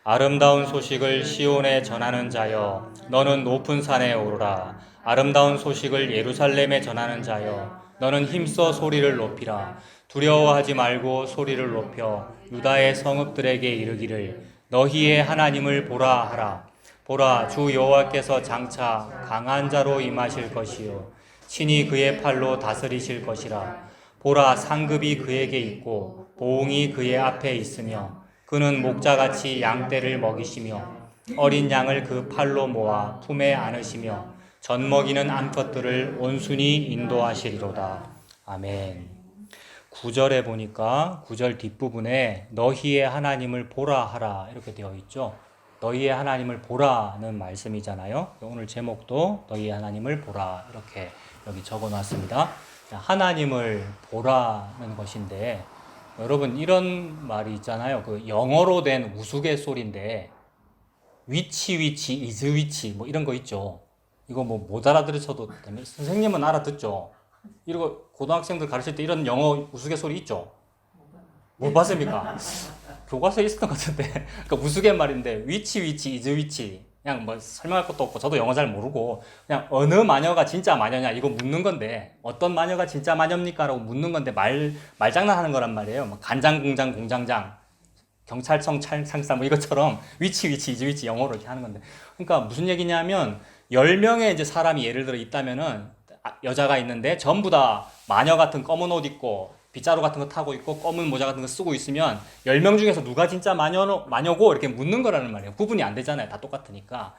아름다운 소식을 시온에 전하는 자여, 너는 높은 산에 오르라. 아름다운 소식을 예루살렘에 전하는 자여, 너는 힘써 소리를 높이라. 두려워하지 말고 소리를 높여 유다의 성읍들에게 이르기를 너희의 하나님을 보라 하라. 보라, 주 여호와께서 장차 강한 자로 임하실 것이요 친히 그의 팔로 다스리실 것이라. 보라, 상급이 그에게 있고 보응이 그의 앞에 있으며 그는 목자같이 양떼를 먹이시며 어린 양을 그 팔로 모아 품에 안으시며 젖 먹이는 암컷들을 온순히 인도하시리로다. 아멘. 9절에 보니까 9절 뒷부분에 너희의 하나님을 보라 하라 이렇게 되어 있죠. 너희의 하나님을 보라는 말씀이잖아요. 오늘 제목도 너희의 하나님을 보라 이렇게 여기 적어놨습니다. 하나님을 보라는 것인데 여러분 이런 말이 있잖아요. 그 영어로 된 우스갯소리인데 위치 이즈 위치 뭐 이런 거 있죠. 이거 뭐 못 알아들으셔도 선생님은 알아듣죠. 이거 고등학생들 가르칠 때 이런 영어 우스갯소리 있죠. 못 봤습니까? 교과서에 있었던 것 같은데. 그러니까 우스갯말인데 위치 이즈 위치 그냥 뭐 설명할 것도 없고 저도 영어 잘 모르고 그냥 어느 마녀가 진짜 마녀냐 이거 묻는 건데 어떤 마녀가 진짜 마녀입니까? 라고 묻는 건데 말장난하는 거란 말이에요. 뭐 간장공장 공장장 경찰청 창사 뭐 이것처럼 위치 이즈 위치 영어로 이렇게 하는 건데 그러니까 무슨 얘기냐면 10명의 이제 사람이 예를 들어 있다면은 여자가 있는데 전부 다 마녀 같은 검은 옷 입고 빗자루 같은 거 타고 있고 검은 모자 같은 거 쓰고 있으면 10명 중에서 누가 진짜 마녀고 이렇게 묻는 거라는 말이에요. 구분이 안 되잖아요. 다 똑같으니까.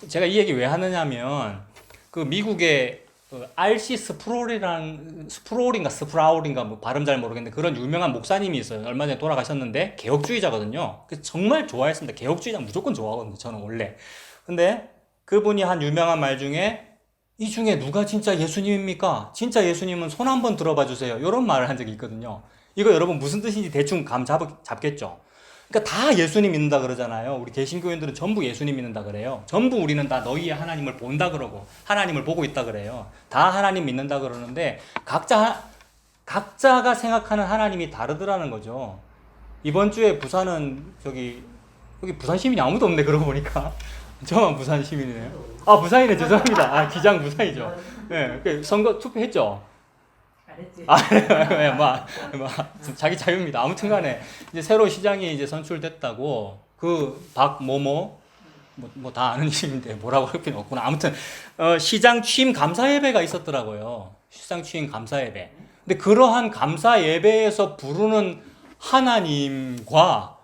제가 이 얘기 왜 하느냐면 그 미국의 RC 스프라울인가 뭐 발음 잘 모르겠는데 그런 유명한 목사님이 있어요. 얼마 전에 돌아가셨는데 개혁주의자거든요. 정말 좋아했습니다. 개혁주의자 무조건 좋아하거든요. 저는 원래. 근데 그분이 한 유명한 말 중에 이 중에 누가 진짜 예수님입니까? 진짜 예수님은 손 한번 들어봐 주세요. 이런 말을 한 적이 있거든요. 이거 여러분 무슨 뜻인지 대충 잡겠죠? 그러니까 다 예수님 믿는다 그러잖아요. 우리 개신교인들은 전부 예수님 믿는다 그래요. 전부 우리는 다 너희의 하나님을 본다 그러고 하나님을 보고 있다 그래요. 다 하나님 믿는다 그러는데 각자가 생각하는 하나님이 다르더라는 거죠. 이번 주에 부산은 여기 부산 시민이 아무도 없네 그러고 보니까. 저만 부산 시민이네요. 아, 부산이네. 죄송합니다. 아, 기장 부산이죠. 네, 선거 투표했죠? 안 했지. 자기 자유입니다. 아무튼 간에, 이제 새로 시장이 이제 선출됐다고, 다 아는 이름인데 뭐라고 할 필요는 없구나. 아무튼, 시장 취임 감사 예배가 있었더라고요. 시장 취임 감사 예배. 근데 그러한 감사 예배에서 부르는 하나님과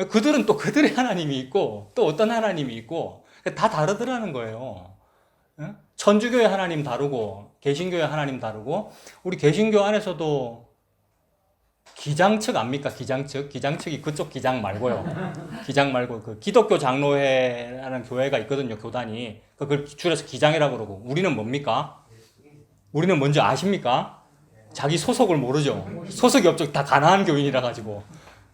그들은 또 그들의 하나님이 있고 또 어떤 하나님이 있고 다 다르더라는 거예요. 천주교의 하나님 다르고 개신교의 하나님 다르고 우리 개신교 안에서도 기장측 압니까? 기장측이 그쪽 기장 말고요. 기장 말고 그 기독교 장로회라는 교회가 있거든요. 교단이 그걸 줄여서 기장이라고 그러고 우리는 뭡니까? 우리는 뭔지 아십니까? 자기 소속을 모르죠. 소속이 없죠. 다 가난한 교인이라 가지고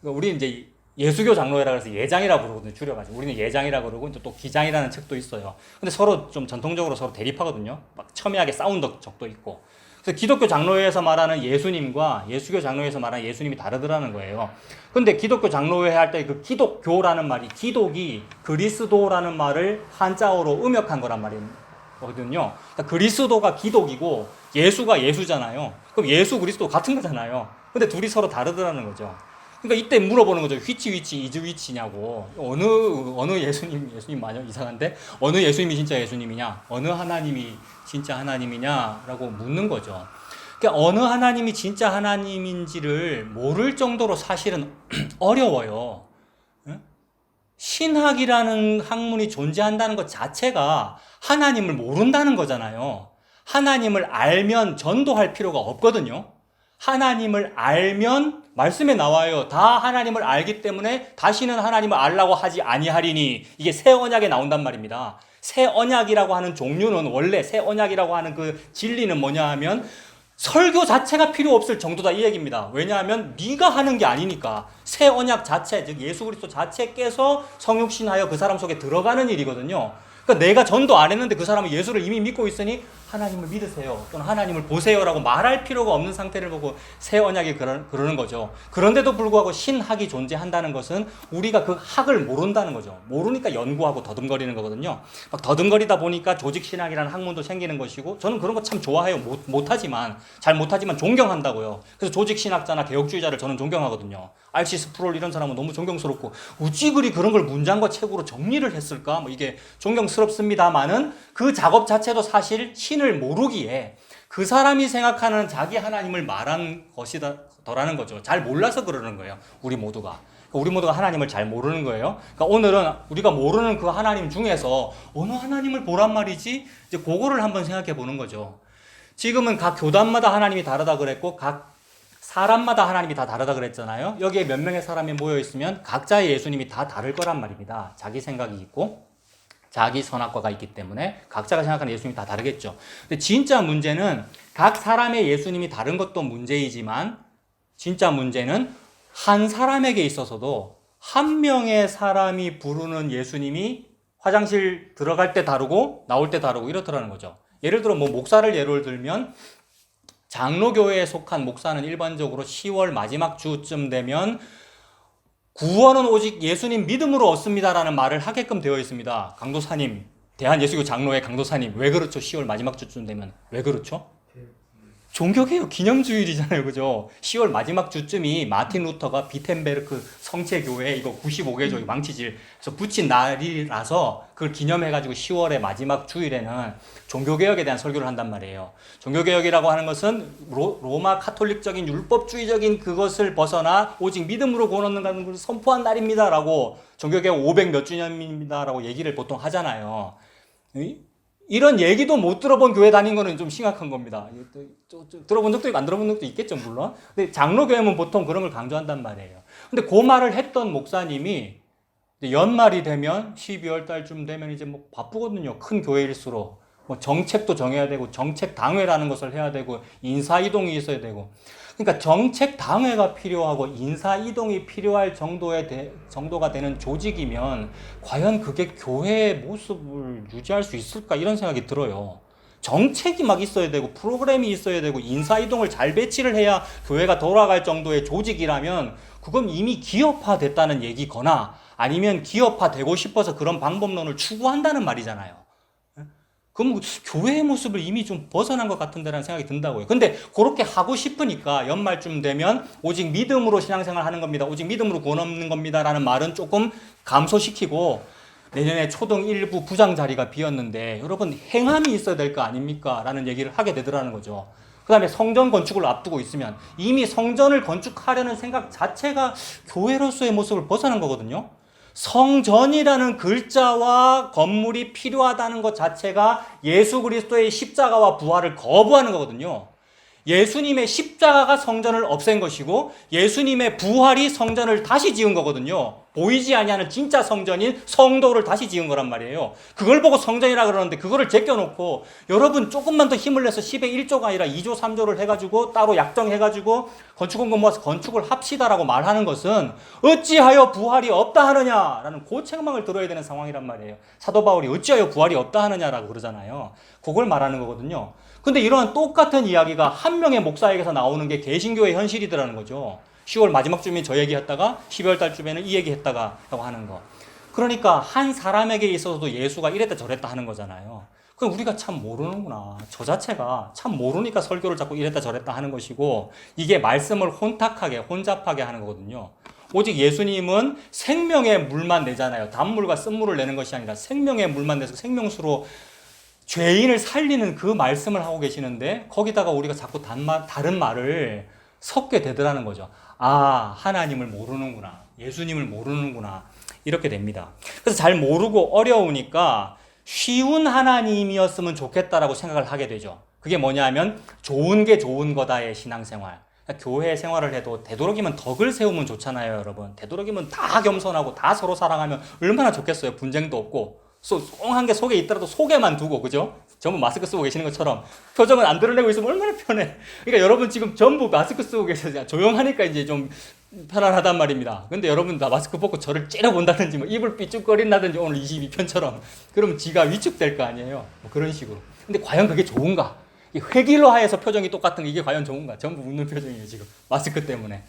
우리 이제 예수교 장로회라 그래서 예장이라고 부르거든요. 줄여가지고. 우리는 예장이라고 그러고 또 기장이라는 측도 있어요. 근데 서로 좀 전통적으로 서로 대립하거든요. 막 첨예하게 싸운 적도 있고. 그래서 기독교 장로회에서 말하는 예수님과 예수교 장로회에서 말하는 예수님이 다르더라는 거예요. 근데 기독교 장로회 할 때 그 기독교라는 말이 기독이 그리스도라는 말을 한자어로 음역한 거란 말이거든요. 그러니까 그리스도가 기독이고 예수가 예수잖아요. 그럼 예수 그리스도 같은 거잖아요. 근데 둘이 서로 다르더라는 거죠. 그러니까 이때 물어보는 거죠. 위치 이즈 위치냐고. 어느 예수님 마녀 이상한데 어느 예수님이 진짜 예수님이냐? 어느 하나님이 진짜 하나님이냐라고 묻는 거죠. 그러니까 어느 하나님이 진짜 하나님인지를 모를 정도로 사실은 어려워요. 신학이라는 학문이 존재한다는 것 자체가 하나님을 모른다는 거잖아요. 하나님을 알면 전도할 필요가 없거든요. 하나님을 알면 말씀에 나와요. 다 하나님을 알기 때문에 다시는 하나님을 알라고 하지 아니하리니 이게 새 언약에 나온단 말입니다. 새 언약이라고 하는 종류는 원래 새 언약이라고 하는 그 진리는 뭐냐 하면 설교 자체가 필요 없을 정도다 이 얘기입니다. 왜냐하면 네가 하는 게 아니니까 새 언약 자체, 즉 예수 그리스도 자체께서 성육신하여 그 사람 속에 들어가는 일이거든요. 그러니까 내가 전도 안 했는데 그 사람은 예수를 이미 믿고 있으니 하나님을 믿으세요 또는 하나님을 보세요라고 말할 필요가 없는 상태를 보고 새 언약이 그러는 거죠. 그런데도 불구하고 신학이 존재한다는 것은 우리가 그 학을 모른다는 거죠. 모르니까 연구하고 더듬거리는 거거든요. 막 더듬거리다 보니까 조직신학이라는 학문도 생기는 것이고, 저는 그런 거 참 좋아해요. 잘 못하지만 존경한다고요. 그래서 조직신학자나 개혁주의자를 저는 존경하거든요. 알시스 프롤 이런 사람은 너무 존경스럽고, 어찌 그리 그런 걸 문장과 책으로 정리를 했을까? 뭐 이게 존경스럽습니다만은 그 작업 자체도 사실 신을 모르기에 그 사람이 생각하는 자기 하나님을 말한 것이더라는 거죠. 잘 몰라서 그러는 거예요. 우리 모두가 하나님을 잘 모르는 거예요. 그러니까 오늘은 우리가 모르는 그 하나님 중에서 어느 하나님을 보란 말이지? 이제 그거를 한번 생각해 보는 거죠. 지금은 각 교단마다 하나님이 다르다 그랬고, 각 사람마다 하나님이 다 다르다 그랬잖아요. 여기에 몇 명의 사람이 모여 있으면 각자의 예수님이 다 다를 거란 말입니다. 자기 생각이 있고 자기 선악과가 있기 때문에 각자가 생각하는 예수님이 다 다르겠죠. 근데 진짜 문제는 각 사람의 예수님이 다른 것도 문제이지만, 진짜 문제는 한 사람에게 있어서도 한 명의 사람이 부르는 예수님이 화장실 들어갈 때 다르고 나올 때 다르고 이렇더라는 거죠. 예를 들어 목사를 예를 들면, 장로교회에 속한 목사는 일반적으로 10월 마지막 주쯤 되면 구원은 오직 예수님 믿음으로 얻습니다라는 말을 하게끔 되어 있습니다. 강도사님, 대한예수교 장로회 강도사님, 왜 그렇죠? 10월 마지막 주쯤 되면 왜 그렇죠? 종교개혁 기념주일이잖아요, 그죠? 10월 마지막 주쯤이 마틴 루터가 비텐베르크 성체교회 이거 95개조 망치질 그래서 붙인 날이라서 그걸 기념해가지고 10월의 마지막 주일에는 종교개혁에 대한 설교를 한단 말이에요. 종교개혁이라고 하는 것은 로마 카톨릭적인 율법주의적인 그것을 벗어나 오직 믿음으로 구원 얻는다는 것을 선포한 날입니다라고, 종교개혁 500 몇 주년입니다라고 얘기를 보통 하잖아요. 이런 얘기도 못 들어본 교회 다닌 거는 좀 심각한 겁니다. 들어본 적도 있고 안 들어본 적도 있겠죠, 물론. 근데 장로교회는 보통 그런 걸 강조한단 말이에요. 근데 그 말을 했던 목사님이 연말이 되면 12월 달쯤 되면 이제 뭐 바쁘거든요. 큰 교회일수록. 뭐 정책도 정해야 되고 정책 당회라는 것을 해야 되고 인사 이동이 있어야 되고. 그러니까 정책 당회가 필요하고 인사 이동이 필요할 정도가 되는 조직이면 과연 그게 교회의 모습을 유지할 수 있을까 이런 생각이 들어요. 정책이 막 있어야 되고 프로그램이 있어야 되고 인사 이동을 잘 배치를 해야 교회가 돌아갈 정도의 조직이라면 그건 이미 기업화 됐다는 얘기거나 아니면 기업화 되고 싶어서 그런 방법론을 추구한다는 말이잖아요. 그럼 교회의 모습을 이미 좀 벗어난 것 같은데라는 생각이 든다고요. 근데 그렇게 하고 싶으니까 연말쯤 되면 오직 믿음으로 신앙생활 하는 겁니다. 오직 믿음으로 구원 얻는 겁니다. 라는 말은 조금 감소시키고, 내년에 초등 1부 부장 자리가 비었는데 여러분 행함이 있어야 될 거 아닙니까? 라는 얘기를 하게 되더라는 거죠. 그 다음에 성전 건축을 앞두고 있으면 이미 성전을 건축하려는 생각 자체가 교회로서의 모습을 벗어난 거거든요. 성전이라는 글자와 건물이 필요하다는 것 자체가 예수 그리스도의 십자가와 부활을 거부하는 거거든요. 예수님의 십자가가 성전을 없앤 것이고 예수님의 부활이 성전을 다시 지은 거거든요. 보이지 아니하는 진짜 성전인 성도를 다시 지은 거란 말이에요. 그걸 보고 성전이라 그러는데 그거를 제껴놓고 여러분 조금만 더 힘을 내서 10의 1조가 아니라 2조 3조를 해가지고 따로 약정해가지고 건축원금 모아서 건축을 합시다라고 말하는 것은 어찌하여 부활이 없다 하느냐라는 그 책망을 들어야 되는 상황이란 말이에요. 사도 바울이 어찌하여 부활이 없다 하느냐라고 그러잖아요. 그걸 말하는 거거든요. 근데 이런 똑같은 이야기가 한 명의 목사에게서 나오는 게 개신교의 현실이더라는 거죠. 10월 마지막 주면 저 얘기했다가 12월 달쯤에는 이 얘기했다가 라고 하는 거. 그러니까 한 사람에게 있어서도 예수가 이랬다 저랬다 하는 거잖아요. 그럼 우리가 참 모르는구나. 저 자체가 참 모르니까 설교를 자꾸 이랬다 저랬다 하는 것이고, 이게 말씀을 혼잡하게 하는 거거든요. 오직 예수님은 생명의 물만 내잖아요. 단물과 쓴물을 내는 것이 아니라 생명의 물만 내서 생명수로 죄인을 살리는 그 말씀을 하고 계시는데 거기다가 우리가 자꾸 다른 말을 섞게 되더라는 거죠. 아, 하나님을 모르는구나. 예수님을 모르는구나. 이렇게 됩니다. 그래서 잘 모르고 어려우니까 쉬운 하나님이었으면 좋겠다라고 생각을 하게 되죠. 그게 뭐냐면 좋은 게 좋은 거다의 신앙생활. 그러니까 교회 생활을 해도 되도록이면 덕을 세우면 좋잖아요, 여러분. 되도록이면 다 겸손하고 다 서로 사랑하면 얼마나 좋겠어요. 분쟁도 없고. 꽁한 게 속에 있더라도 속에만 두고, 그죠? 전부 마스크 쓰고 계시는 것처럼 표정은 안 드러내고 있으면 얼마나 편해. 그러니까 여러분 지금 전부 마스크 쓰고 계셔서 조용하니까 이제 좀 편안하단 말입니다. 근데 여러분 다 마스크 벗고 저를 째려본다든지 뭐 입을 삐죽거린다든지 오늘 22편처럼 그러면 지가 위축될 거 아니에요. 뭐 그런 식으로. 근데 과연 그게 좋은가? 이 회기로 하여서 표정이 똑같은 게 이게 과연 좋은가? 전부 웃는 표정이에요 지금 마스크 때문에.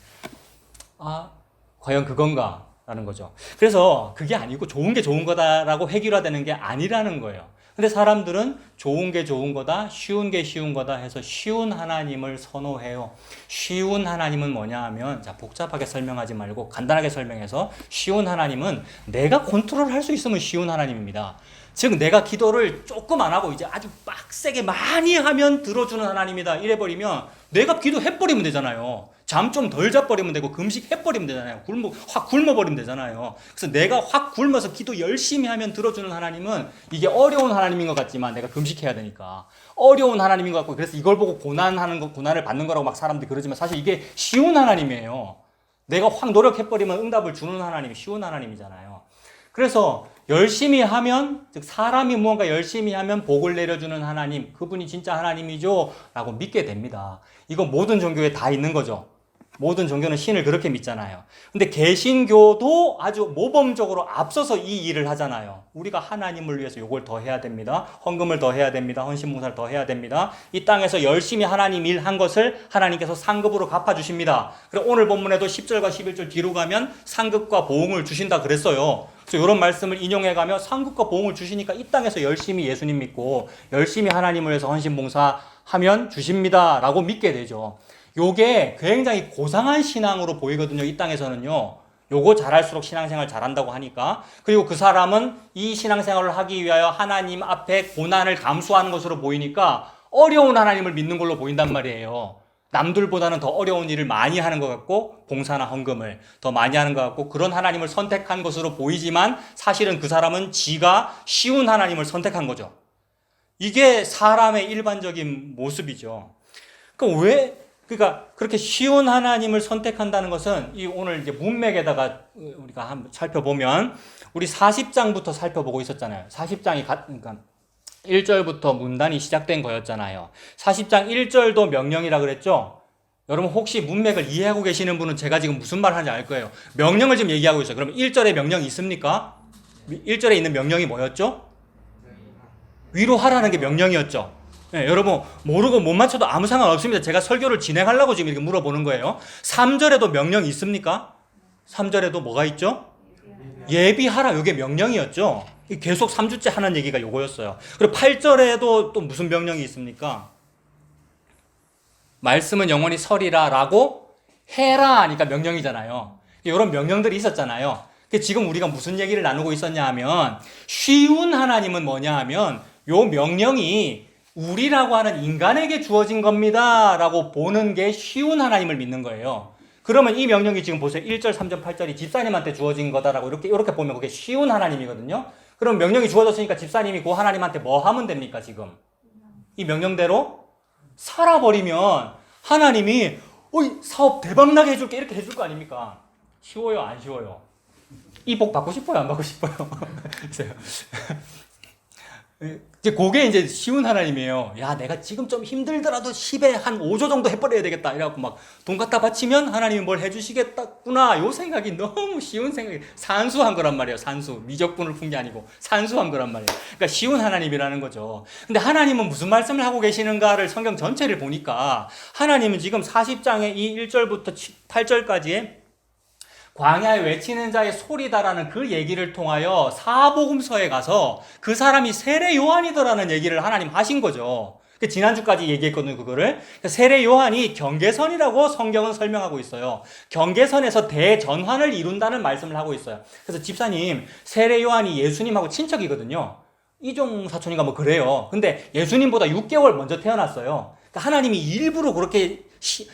아 과연 그건가? 라는 거죠. 그래서 그게 아니고 좋은 게 좋은 거다라고 획일화되는 게 아니라는 거예요. 근데 사람들은 좋은 게 좋은 거다, 쉬운 게 쉬운 거다 해서 쉬운 하나님을 선호해요. 쉬운 하나님은 뭐냐 하면, 자, 복잡하게 설명하지 말고 간단하게 설명해서 쉬운 하나님은 내가 컨트롤할 수 있으면 쉬운 하나님입니다. 즉 내가 기도를 조금 안 하고 이제 아주 빡세게 많이 하면 들어주는 하나님이다 이래버리면 내가 기도해버리면 되잖아요. 잠 좀 덜 자버리면 되고 금식해버리면 되잖아요. 확 굶어버리면 되잖아요. 그래서 내가 확 굶어서 기도 열심히 하면 들어주는 하나님은 이게 어려운 하나님인 것 같지만 내가 금식해야 되니까 어려운 하나님인 것 같고 그래서 이걸 보고 고난을 받는 거라고 막 사람들이 그러지만 사실 이게 쉬운 하나님이에요. 내가 확 노력해버리면 응답을 주는 하나님이 쉬운 하나님이잖아요. 그래서 열심히 하면, 즉 사람이 무언가 열심히 하면 복을 내려주는 하나님, 그분이 진짜 하나님이죠 라고 믿게 됩니다. 이건 모든 종교에 다 있는 거죠. 모든 종교는 신을 그렇게 믿잖아요. 근데 개신교도 아주 모범적으로 앞서서 이 일을 하잖아요. 우리가 하나님을 위해서 이걸 더 해야 됩니다. 헌금을 더 해야 됩니다. 헌신봉사를 더 해야 됩니다. 이 땅에서 열심히 하나님 일 한 것을 하나님께서 상급으로 갚아주십니다. 그리고 오늘 본문에도 10절과 11절 뒤로 가면 상급과 보응을 주신다 그랬어요. 그래서 이런 말씀을 인용해가며 상급과 보응을 주시니까 이 땅에서 열심히 예수님 믿고 열심히 하나님을 위해서 헌신봉사하면 주십니다 라고 믿게 되죠. 요게 굉장히 고상한 신앙으로 보이거든요. 이 땅에서는요. 요거 잘할수록 신앙생활 잘한다고 하니까. 그리고 그 사람은 이 신앙생활을 하기 위하여 하나님 앞에 고난을 감수하는 것으로 보이니까 어려운 하나님을 믿는 걸로 보인단 말이에요. 남들보다는 더 어려운 일을 많이 하는 것 같고 봉사나 헌금을 더 많이 하는 것 같고 그런 하나님을 선택한 것으로 보이지만 사실은 그 사람은 지가 쉬운 하나님을 선택한 거죠. 이게 사람의 일반적인 모습이죠. 그러니까 그렇게 쉬운 하나님을 선택한다는 것은 이 오늘 이제 문맥에다가 우리가 한번 살펴보면 우리 40장부터 살펴보고 있었잖아요. 40장이 그러니까 1절부터 문단이 시작된 거였잖아요. 40장 1절도 명령이라 그랬죠? 여러분 혹시 문맥을 이해하고 계시는 분은 제가 지금 무슨 말 하는지 알 거예요. 명령을 지금 얘기하고 있어요. 그럼 1절에 명령이 있습니까? 1절에 있는 명령이 뭐였죠? 위로하라는 게 명령이었죠. 네, 여러분 모르고 못 맞춰도 아무 상관없습니다. 제가 설교를 진행하려고 지금 이렇게 물어보는 거예요. 3절에도 명령이 있습니까? 3절에도 뭐가 있죠? 예비하라. 이게 명령이었죠. 계속 3주째 하는 얘기가 요거였어요. 그리고 8절에도 또 무슨 명령이 있습니까? 말씀은 영원히 서리라 라고 해라 하니까 명령이잖아요. 이런 명령들이 있었잖아요. 지금 우리가 무슨 얘기를 나누고 있었냐 하면 쉬운 하나님은 뭐냐 하면 요 명령이 우리라고 하는 인간에게 주어진 겁니다 라고 보는 게 쉬운 하나님을 믿는 거예요. 그러면 이 명령이 지금 보세요. 1절, 3절, 8절이 집사님한테 주어진 거다라고 이렇게 보면 그게 쉬운 하나님이거든요. 그럼 명령이 주어졌으니까 집사님이 그 하나님한테 뭐 하면 됩니까 지금? 이 명령대로 살아버리면 하나님이 사업 대박나게 해줄게 이렇게 해줄 거 아닙니까? 쉬워요 안 쉬워요? 이 복 받고 싶어요 안 받고 싶어요? 이제 그게 이제 쉬운 하나님이에요. 야, 내가 지금 좀 힘들더라도 10에 한 5조 정도 해버려야 되겠다. 이래갖고 막 돈 갖다 바치면 하나님이 뭘 해주시겠구나. 요 생각이 너무 쉬운 생각이, 산수한 거란 말이에요. 산수. 미적분을 푼 게 아니고 산수한 거란 말이에요. 그러니까 쉬운 하나님이라는 거죠. 근데 하나님은 무슨 말씀을 하고 계시는가를 성경 전체를 보니까 하나님은 지금 40장의 이 1절부터 8절까지의 광야에 외치는 자의 소리다라는 그 얘기를 통하여 사복음서에 가서 그 사람이 세례 요한이더라는 얘기를 하나님 하신 거죠. 지난주까지 얘기했거든요, 그거를. 세례 요한이 경계선이라고 성경은 설명하고 있어요. 경계선에서 대전환을 이룬다는 말씀을 하고 있어요. 그래서 집사님, 세례 요한이 예수님하고 친척이거든요. 이종 사촌인가 뭐 그래요. 근데 예수님보다 6개월 먼저 태어났어요. 그러니까 하나님이 일부러 그렇게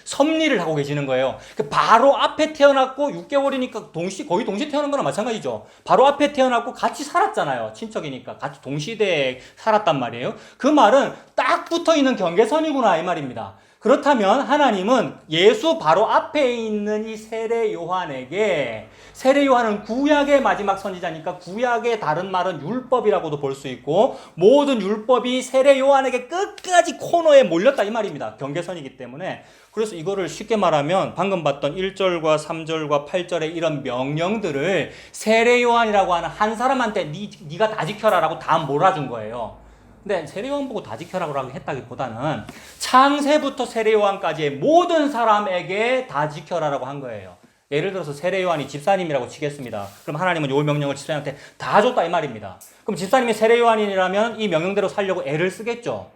섭리를 하고 계시는 거예요. 바로 앞에 태어났고 6개월이니까 거의 동시에 태어난 거나 마찬가지죠. 바로 앞에 태어났고 같이 살았잖아요. 친척이니까 같이 동시대에 살았단 말이에요. 그 말은 딱 붙어있는 경계선이구나 이 말입니다. 그렇다면 하나님은 예수 바로 앞에 있는 이 세례 요한에게, 세례 요한은 구약의 마지막 선지자니까 구약의 다른 말은 율법이라고도 볼 수 있고 모든 율법이 세례 요한에게 끝까지 코너에 몰렸다 이 말입니다. 경계선이기 때문에. 그래서 이거를 쉽게 말하면 방금 봤던 1절과 3절과 8절의 이런 명령들을 세례 요한이라고 하는 한 사람한테 네가 다 지켜라라고 다 몰아준 거예요. 근데 세례 요한 보고 다 지켜라고 했다기보다는 창세부터 세례 요한까지의 모든 사람에게 다 지켜라라고 한 거예요. 예를 들어서 세례 요한이 집사님이라고 치겠습니다. 그럼 하나님은 요 명령을 집사님한테 다 줬다 이 말입니다. 그럼 집사님이 세례 요한이라면 이 명령대로 살려고 애를 쓰겠죠.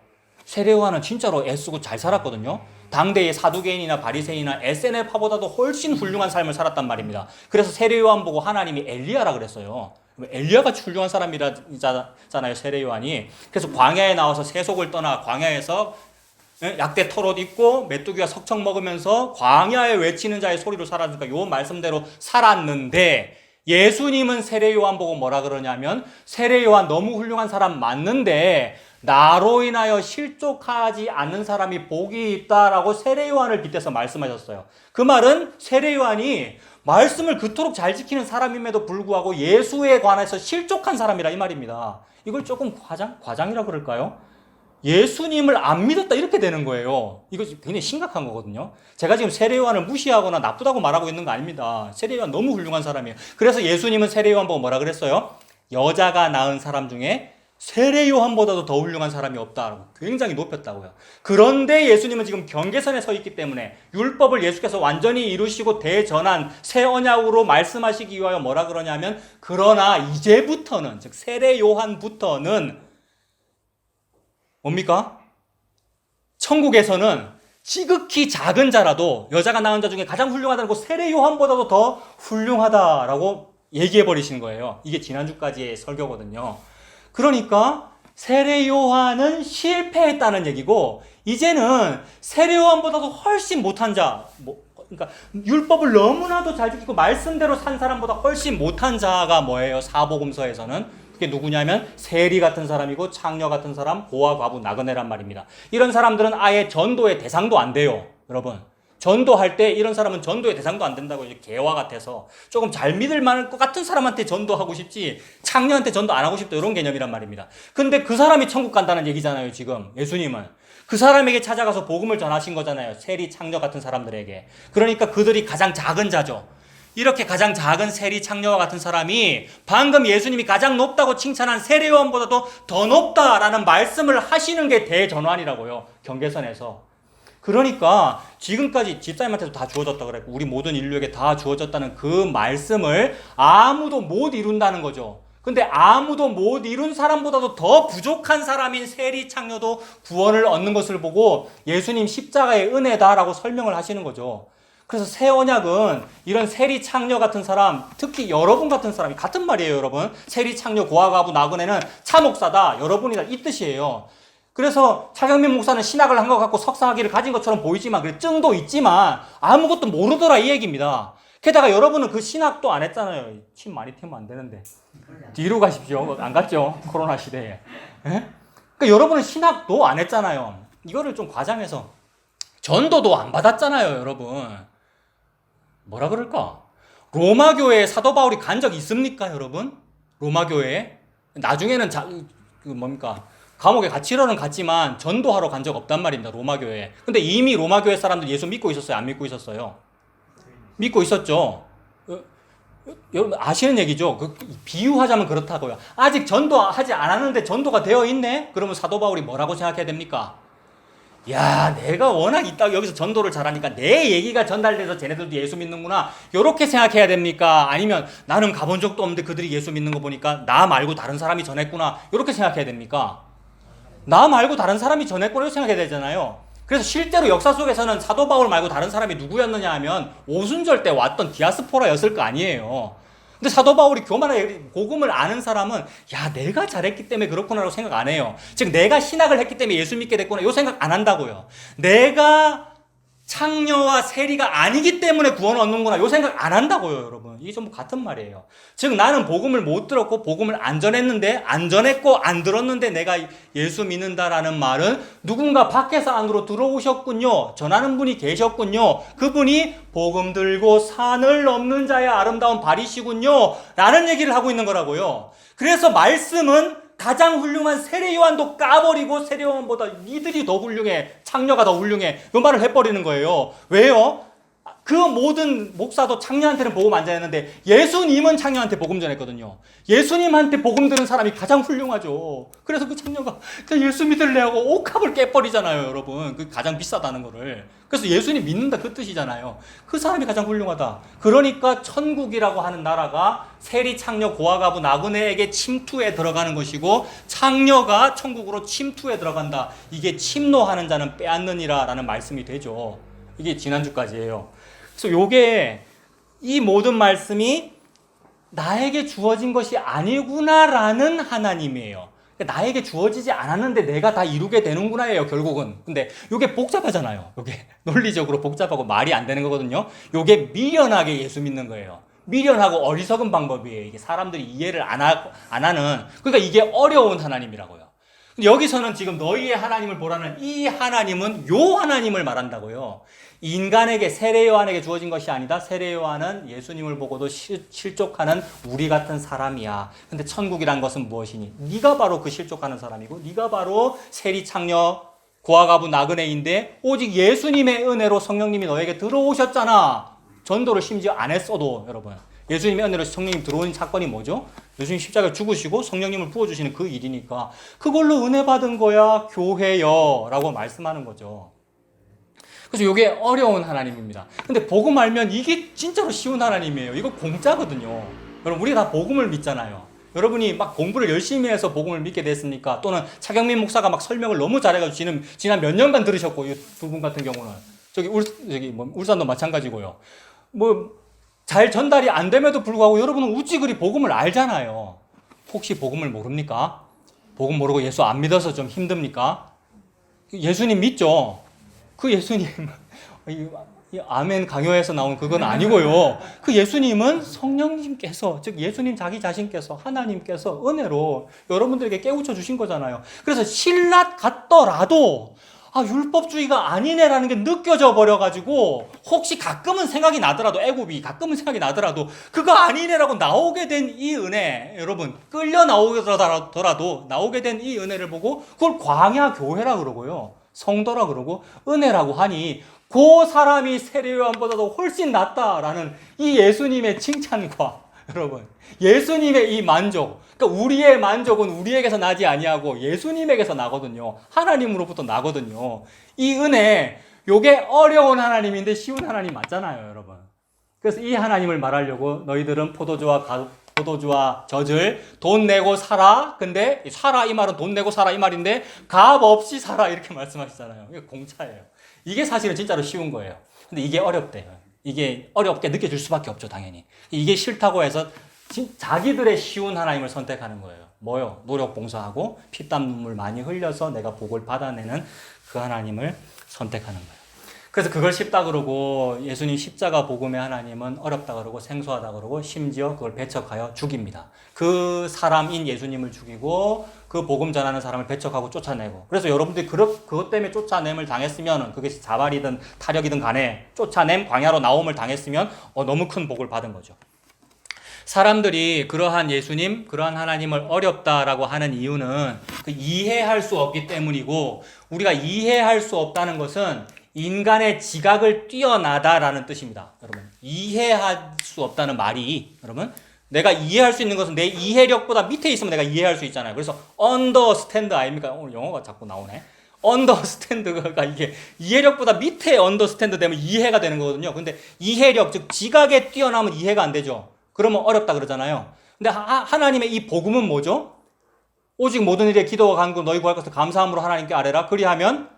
세례 요한은 진짜로 애쓰고 잘 살았거든요. 당대의 사두개인이나 바리새인이나 SNL파보다도 훨씬 훌륭한 삶을 살았단 말입니다. 그래서 세례 요한 보고 하나님이 엘리야라 그랬어요. 엘리야같이 훌륭한 사람이잖아요, 세례 요한이. 그래서 광야에 나와서 세속을 떠나 광야에서 약대 털옷 입고 메뚜기와 석청 먹으면서 광야에 외치는 자의 소리로 살았으니까 요 말씀대로 살았는데, 예수님은 세례 요한 보고 뭐라 그러냐면 세례 요한 너무 훌륭한 사람 맞는데 나로 인하여 실족하지 않는 사람이 복이 있다라고 세례 요한을 빗대서 말씀하셨어요. 그 말은 세례 요한이 말씀을 그토록 잘 지키는 사람임에도 불구하고 예수에 관해서 실족한 사람이라 이 말입니다. 이걸 조금 과장이라 그럴까요? 예수님을 안 믿었다 이렇게 되는 거예요. 이거 굉장히 심각한 거거든요. 제가 지금 세례 요한을 무시하거나 나쁘다고 말하고 있는 거 아닙니다. 세례 요한 너무 훌륭한 사람이에요. 그래서 예수님은 세례 요한 보고 뭐라 그랬어요? 여자가 낳은 사람 중에 세례 요한보다도 더 훌륭한 사람이 없다라고 굉장히 높였다고요. 그런데 예수님은 지금 경계선에 서 있기 때문에 율법을 예수께서 완전히 이루시고 대전한 새 언약으로 말씀하시기 위하여 뭐라 그러냐면, 그러나 이제부터는, 즉 세례 요한부터는 뭡니까? 천국에서는 지극히 작은 자라도 여자가 낳은 자 중에 가장 훌륭하다고 세례 요한보다도 더 훌륭하다라고 얘기해 버리시는 거예요. 이게 지난주까지의 설교거든요. 그러니까 세례 요한은 실패했다는 얘기고, 이제는 세례 요한보다도 훨씬 못한 자, 그러니까 율법을 너무나도 잘 지키고 말씀대로 산 사람보다 훨씬 못한 자가 뭐예요? 사복음서에서는 그게 누구냐면 세리 같은 사람이고 창녀 같은 사람, 고아, 과부, 나그네란 말입니다. 이런 사람들은 아예 전도의 대상도 안 돼요. 여러분, 전도할 때 이런 사람은 전도의 대상도 안 된다고. 이제 개와 같아서 조금 잘 믿을 만할 것 같은 사람한테 전도하고 싶지 창녀한테 전도 안 하고 싶다, 이런 개념이란 말입니다. 근데 그 사람이 천국 간다는 얘기잖아요. 지금 예수님은 그 사람에게 찾아가서 복음을 전하신 거잖아요. 세리, 창녀 같은 사람들에게. 그러니까 그들이 가장 작은 자죠. 이렇게 가장 작은 세리, 창녀와 같은 사람이 방금 예수님이 가장 높다고 칭찬한 세례 요한보다도 더 높다라는 말씀을 하시는 게 대전환이라고요. 경계선에서. 그러니까 지금까지 집사님한테도 다 주어졌다 그랬고 우리 모든 인류에게 다 주어졌다는 그 말씀을 아무도 못 이룬다는 거죠. 근데 아무도 못 이룬 사람보다도 더 부족한 사람인 세리, 창녀도 구원을 얻는 것을 보고 예수님 십자가의 은혜다라고 설명을 하시는 거죠. 그래서 새 언약은 이런 세리, 창녀 같은 사람, 특히 여러분 같은 사람이, 같은 말이에요, 여러분. 세리, 창녀, 고아, 과부, 나그네는 차목사다, 여러분이다, 이 뜻이에요. 그래서 차경민 목사는 신학을 한 것 같고 석사학위를 가진 것처럼 보이지만, 그래 증도 있지만 아무것도 모르더라 이 얘기입니다. 게다가 여러분은 그 신학도 안 했잖아요. 침 많이 튀면 안 되는데. 뒤로 가십시오. 안 갔죠? 코로나 시대에. 그러니까 여러분은 신학도 안 했잖아요. 이거를 좀 과장해서 전도도 안 받았잖아요, 여러분. 뭐라 그럴까? 로마 교회에 사도 바울이 간 적 있습니까, 여러분? 로마 교회에? 나중에는 감옥에 갇히러는 갔지만 전도하러 간 적 없단 말입니다, 로마 교회에. 근데 이미 로마 교회 사람들 예수 믿고 있었어요, 안 믿고 있었어요? 믿고 있었죠. 여러분 아시는 얘기죠? 비유하자면 그렇다고요. 아직 전도하지 않았는데 전도가 되어 있네? 그러면 사도 바울이 뭐라고 생각해야 됩니까? 야, 내가 워낙 여기서 전도를 잘하니까 내 얘기가 전달돼서 쟤네들도 예수 믿는구나, 이렇게 생각해야 됩니까? 아니면 나는 가본 적도 없는데 그들이 예수 믿는 거 보니까 나 말고 다른 사람이 전했구나, 이렇게 생각해야 됩니까? 나 말고 다른 사람이 전했구나 이렇게 생각해야 되잖아요. 그래서 실제로 역사 속에서는 사도 바울 말고 다른 사람이 누구였느냐 하면 오순절 때 왔던 디아스포라였을 거 아니에요. 근데 사도 바울이 복음을 아는 사람은 야, 내가 잘했기 때문에 그렇구나라고 생각 안 해요. 즉 내가 신학을 했기 때문에 예수 믿게 됐구나 이 생각 안 한다고요. 내가 창녀와 세리가 아니기 때문에 구원을 얻는구나, 요 생각 안 한다고요, 여러분. 이게 전부 같은 말이에요. 즉 나는 복음을 못 들었고 복음을 안 전했는데, 안 전했고 안 들었는데 내가 예수 믿는다라는 말은 누군가 밖에서 안으로 들어오셨군요, 전하는 분이 계셨군요, 그분이 복음 들고 산을 넘는 자의 아름다운 발이시군요 라는 얘기를 하고 있는 거라고요. 그래서 말씀은 가장 훌륭한 세례 요한도 까버리고 세례 요한보다 니들이 더 훌륭해, 창녀가 더 훌륭해, 그 말을 해버리는 거예요. 왜요? 그 모든 목사도 창녀한테는 복음 안 전했는데 예수님은 창녀한테 복음 전했거든요. 예수님한테 복음 들은 사람이 가장 훌륭하죠. 그래서 그 창녀가 예수 믿을래 하고 옥합을 깨버리잖아요, 여러분. 그 가장 비싸다는 거를. 그래서 예수님 믿는다 그 뜻이잖아요. 그 사람이 가장 훌륭하다. 그러니까 천국이라고 하는 나라가 세리, 창녀, 고아가부, 나그네에게 침투에 들어가는 것이고, 창녀가 천국으로 침투에 들어간다. 이게 침노하는 자는 빼앗느니라 라는 말씀이 되죠. 이게 지난주까지예요. 그래서 요게, 이 모든 말씀이 나에게 주어진 것이 아니구나라는 하나님이에요. 그러니까 나에게 주어지지 않았는데 내가 다 이루게 되는구나예요, 결국은. 근데 요게 복잡하잖아요. 요게 논리적으로 복잡하고 말이 안 되는 거거든요. 요게 미련하게 예수 믿는 거예요. 미련하고 어리석은 방법이에요. 이게 사람들이 이해를 안 하는. 그러니까 이게 어려운 하나님이라고요. 여기서는 지금 너희의 하나님을 보라는 이 하나님은 요 하나님을 말한다고요. 인간에게, 세례 요한에게 주어진 것이 아니다. 세례 요한은 예수님을 보고도 실족하는 우리 같은 사람이야. 근데 천국이란 것은 무엇이니? 네가 바로 그 실족하는 사람이고, 네가 바로 세리, 창녀, 고아가부, 나그네인데 오직 예수님의 은혜로 성령님이 너에게 들어오셨잖아. 전도를 심지어 안 했어도. 여러분, 예수님의 은혜로 성령님 들어오는 사건이 뭐죠? 예수님 십자가에 죽으시고 성령님을 부어주시는 그 일이니까 그걸로 은혜 받은 거야, 교회여 라고 말씀하는 거죠. 그래서 이게 어려운 하나님입니다. 근데 복음 알면 이게 진짜로 쉬운 하나님이에요. 이거 공짜거든요. 여러분, 우리가 다 복음을 믿잖아요. 여러분이 막 공부를 열심히 해서 복음을 믿게 됐습니까? 또는 차경민 목사가 막 설명을 너무 잘해가지고 지난 몇 년간 들으셨고, 이 두 분 같은 경우는 울산도 마찬가지고요. 잘 전달이 안 됨에도 불구하고 여러분은 우찌그리 복음을 알잖아요. 혹시 복음을 모릅니까? 복음 모르고 예수 안 믿어서 좀 힘듭니까? 예수님 믿죠? 그 예수님, 아멘 강요에서 나온 그건 아니고요. 그 예수님은 성령님께서, 즉 예수님 자기 자신께서, 하나님께서 은혜로 여러분들에게 깨우쳐 주신 거잖아요. 그래서 신라 같더라도 율법주의가 아니네라는 게 느껴져 버려가지고 혹시 가끔은 생각이 나더라도, 애굽이 가끔은 생각이 나더라도 그거 아니네라고 나오게 된 이 은혜, 여러분 끌려 나오더라도 나오게 된 이 은혜를 보고 그걸 광야 교회라 그러고요, 성도라 그러고 은혜라고 하니 그 사람이 세례 요한보다도 훨씬 낫다라는 이 예수님의 칭찬과, 여러분 예수님의 이 만족, 그러니까 우리의 만족은 우리에게서 나지 아니하고 예수님에게서 나거든요. 하나님으로부터 나거든요. 이 은혜, 요게 어려운 하나님인데 쉬운 하나님 맞잖아요, 여러분. 그래서 이 하나님을 말하려고 너희들은 포도주와 젖을 돈 내고 사라. 근데 사라 이 말은 돈 내고 사라 이 말인데 값 없이 사라 이렇게 말씀하시잖아요. 이게 공짜예요. 이게 사실은 진짜로 쉬운 거예요. 근데 이게 어렵대요. 이게 어렵게 느껴질 수밖에 없죠, 당연히. 이게 싫다고 해서 자기들의 쉬운 하나님을 선택하는 거예요. 뭐요? 노력 봉사하고 피땀 눈물 많이 흘려서 내가 복을 받아내는 그 하나님을 선택하는 거예요. 그래서 그걸 쉽다 그러고, 예수님 십자가 복음의 하나님은 어렵다 그러고 생소하다 그러고 심지어 그걸 배척하여 죽입니다. 그 사람인 예수님을 죽이고 그 복음 전하는 사람을 배척하고 쫓아내고, 그래서 여러분들이 그것 때문에 쫓아냄을 당했으면, 그것이 자발이든 타력이든 간에 쫓아냄, 광야로 나옴을 당했으면 너무 큰 복을 받은 거죠. 사람들이 그러한 예수님, 그러한 하나님을 어렵다라고 하는 이유는 이해할 수 없기 때문이고, 우리가 이해할 수 없다는 것은 인간의 지각을 뛰어나다라는 뜻입니다. 여러분, 이해할 수 없다는 말이, 여러분, 내가 이해할 수 있는 것은 내 이해력보다 밑에 있으면 내가 이해할 수 있잖아요. 그래서 understand 아닙니까? 오늘 영어가 자꾸 나오네. understand가 이게 이해력보다 밑에 understand 되면 이해가 되는 거거든요. 근데 이해력, 즉 지각에 뛰어나면 이해가 안 되죠. 그러면 어렵다 그러잖아요. 근데 하나님의 이 복음은 뭐죠? 오직 모든 일에 기도와 간구 너희 구할 것을 감사함으로 하나님께 아뢰라. 그리하면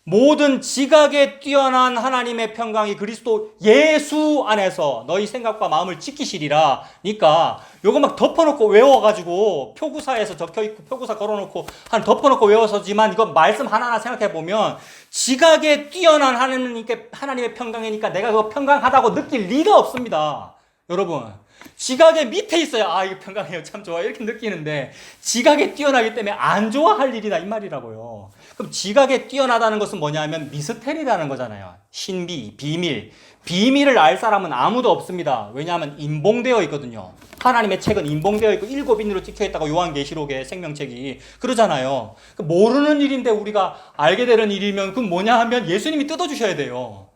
모든 지각에 뛰어난 하나님의 평강이 그리스도 예수 안에서 너희 생각과 마음을 지키시리라. 그러니까 요거 막 덮어놓고 외워가지고 표구사에서 적혀있고 표구사 걸어놓고 한 덮어놓고 외워서지만 이거 말씀 하나하나 생각해보면 지각에 뛰어난 하나님의 평강이니까 내가 그거 평강하다고 느낄 리가 없습니다. 여러분, 지각의 밑에 있어야 아 이거 평강해요 참 좋아 이렇게 느끼는데 지각에 뛰어나기 때문에 안 좋아할 일이다 이 말이라고요. 그럼 지각에 뛰어나다는 것은 뭐냐 하면 미스테리라는 거잖아요. 신비, 비밀. 비밀을 알 사람은 아무도 없습니다. 왜냐하면 인봉되어 있거든요. 하나님의 책은 인봉되어 있고 7인으로 찍혀 있다고 요한계시록의 생명책이 그러잖아요. 모르는 일인데 우리가 알게 되는 일이면 그건 뭐냐 하면 예수님이 뜯어주셔야 돼요.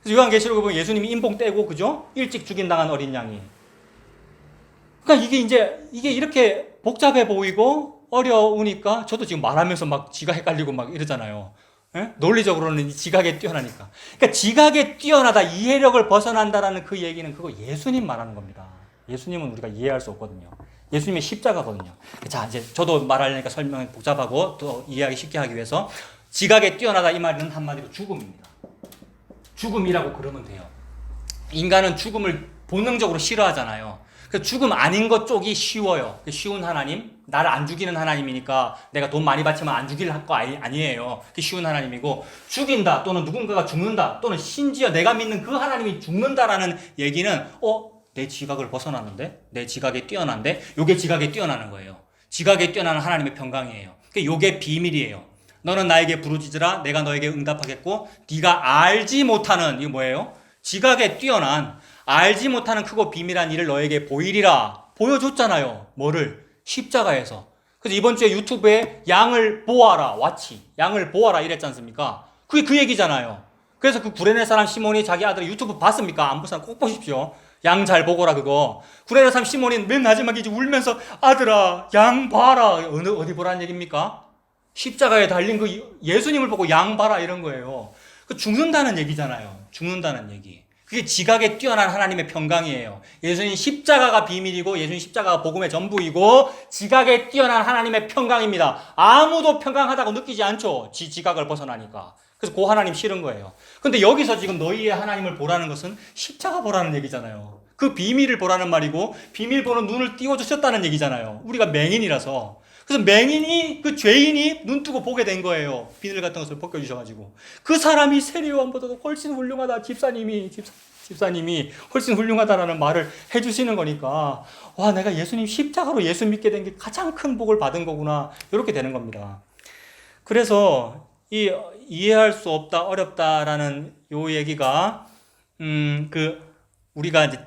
그래서 요한계시록에 보면 예수님이 인봉 떼고 그죠? 일찍 죽임당한 어린 양이. 그러니까 이게 이렇게 복잡해 보이고 어려우니까 저도 지금 말하면서 막 지가 헷갈리고 막 이러잖아요. 예? 논리적으로는 지각에 뛰어나니까. 그러니까 지각에 뛰어나다, 이해력을 벗어난다라는 그 얘기는 그거 예수님 말하는 겁니다. 예수님은 우리가 이해할 수 없거든요. 예수님의 십자가거든요. 자, 이제 저도 말하려니까 설명이 복잡하고 또 이해하기 쉽게 하기 위해서 지각에 뛰어나다 이 말은 한마디로 죽음입니다. 죽음이라고 그러면 돼요. 인간은 죽음을 본능적으로 싫어하잖아요. 그래서 죽음 아닌 것 쪽이 쉬워요. 쉬운 하나님, 나를 안 죽이는 하나님이니까 내가 돈 많이 바치면 안 죽일 거 아니에요. 그게 쉬운 하나님이고, 죽인다 또는 누군가가 죽는다 또는 심지어 내가 믿는 그 하나님이 죽는다라는 얘기는 내 지각을 벗어났는데? 내 지각에 뛰어난데? 요게 지각에 뛰어나는 거예요. 지각에 뛰어나는 하나님의 평강이에요. 요게 비밀이에요. 너는 나에게 부르짖으라 내가 너에게 응답하겠고 네가 알지 못하는 이거 뭐예요? 지각에 뛰어난 알지 못하는 크고 비밀한 일을 너에게 보이리라. 보여줬잖아요. 뭐를? 십자가에서. 그래서 이번 주에 유튜브에 양을 보아라. 와치. 양을 보아라 이랬지 않습니까? 그게 그 얘기잖아요. 그래서 그 구레네 사람 시몬이 자기 아들 유튜브 봤습니까? 안 본 사람 꼭 보십시오. 양 잘 보거라 그거. 구레네 사람 시몬이 맨 마지막에 이제 울면서 아들아 양 봐라. 어디 보라는 얘기입니까? 십자가에 달린 그 예수님을 보고 양 봐라 이런 거예요. 그 죽는다는 얘기잖아요. 죽는다는 얘기. 그게 지각에 뛰어난 하나님의 평강이에요. 예수님 십자가가 비밀이고 예수님 십자가가 복음의 전부이고 지각에 뛰어난 하나님의 평강입니다. 아무도 평강하다고 느끼지 않죠. 지각을 벗어나니까. 그래서 그 하나님 싫은 거예요. 근데 여기서 지금 너희의 하나님을 보라는 것은 십자가 보라는 얘기잖아요. 그 비밀을 보라는 말이고 비밀 보는 눈을 띄워주셨다는 얘기잖아요. 우리가 맹인이라서. 그래서 맹인이 그 죄인이 눈 뜨고 보게 된 거예요. 비늘 같은 것을 벗겨주셔가지고 그 사람이 세례요한보다도 훨씬 훌륭하다. 집사님이 훨씬 훌륭하다라는 말을 해주시는 거니까 와 내가 예수님 십자가로 예수 믿게 된 게 가장 큰 복을 받은 거구나 이렇게 되는 겁니다. 그래서 이 이해할 수 없다 어렵다라는 요 얘기가 우리가 이제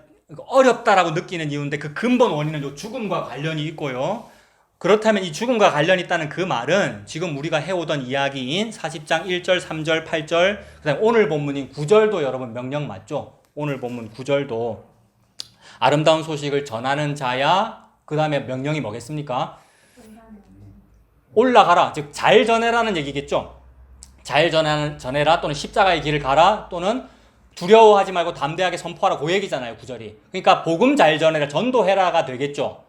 어렵다라고 느끼는 이유인데 그 근본 원인은 요 죽음과 관련이 있고요. 그렇다면 이 죽음과 관련이 있다는 그 말은 지금 우리가 해오던 이야기인 40장 1절, 3절, 8절, 그 다음에 오늘 본문인 9절도 여러분 명령 맞죠? 오늘 본문 9절도 아름다운 소식을 전하는 자야, 그 다음에 명령이 뭐겠습니까? 올라가라, 즉 잘 전해라는 얘기겠죠? 잘 전해라 또는 십자가의 길을 가라 또는 두려워하지 말고 담대하게 선포하라 그 얘기잖아요, 9절이. 그러니까 복음 잘 전해라, 전도해라가 되겠죠.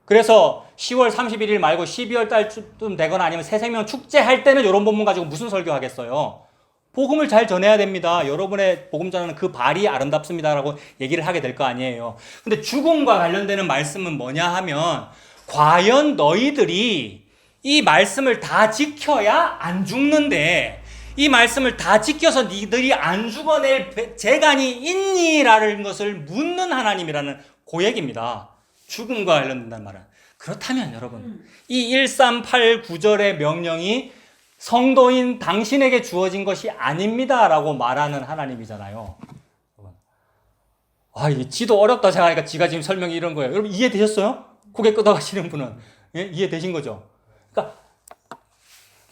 그래서 10월 31일 말고 12월 달쯤 되거나 아니면 새생명 축제할 때는 이런 본문 가지고 무슨 설교하겠어요. 복음을 잘 전해야 됩니다. 여러분의 복음 전하는 그 발이 아름답습니다라고 얘기를 하게 될 거 아니에요. 근데 죽음과 관련되는 말씀은 뭐냐 하면 과연 너희들이 이 말씀을 다 지켜야 안 죽는데 이 말씀을 다 지켜서 니들이 안 죽어낼 재간이 있니라는 것을 묻는 하나님이라는 그 얘기입니다. 죽음과 관련된다는 말은. 그렇다면 여러분 이 1389절의 명령이 성도인 당신에게 주어진 것이 아닙니다 라고 말하는 하나님이잖아요. 이게 지도 어렵다 생각하니까 지가 지금 설명이 이런 거예요. 여러분 이해되셨어요? 고개 끄덕하시는 분은 예? 이해되신 거죠? 그러니까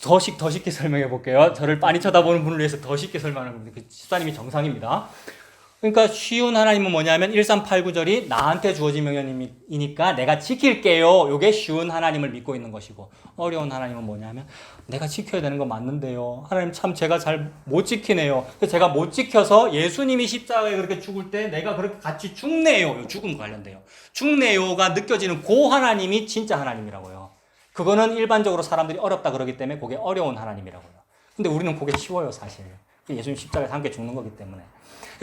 더 쉽게 설명해 볼게요. 저를 빤히 쳐다보는 분을 위해서 더 쉽게 설명하는 겁니다. 그 집사님이 정상입니다. 그러니까 쉬운 하나님은 뭐냐면 1389절이 나한테 주어진 명령이니까 내가 지킬게요. 이게 쉬운 하나님을 믿고 있는 것이고 어려운 하나님은 뭐냐면 내가 지켜야 되는 거 맞는데요. 하나님 참 제가 잘 못 지키네요. 제가 못 지켜서 예수님이 십자가에 그렇게 죽을 때 내가 그렇게 같이 죽네요. 죽음 관련돼요. 죽네요가 느껴지는 그 하나님이 진짜 하나님이라고요. 그거는 일반적으로 사람들이 어렵다 그러기 때문에 그게 어려운 하나님이라고요. 근데 우리는 그게 쉬워요, 사실. 예수님 십자가에서 함께 죽는 거기 때문에.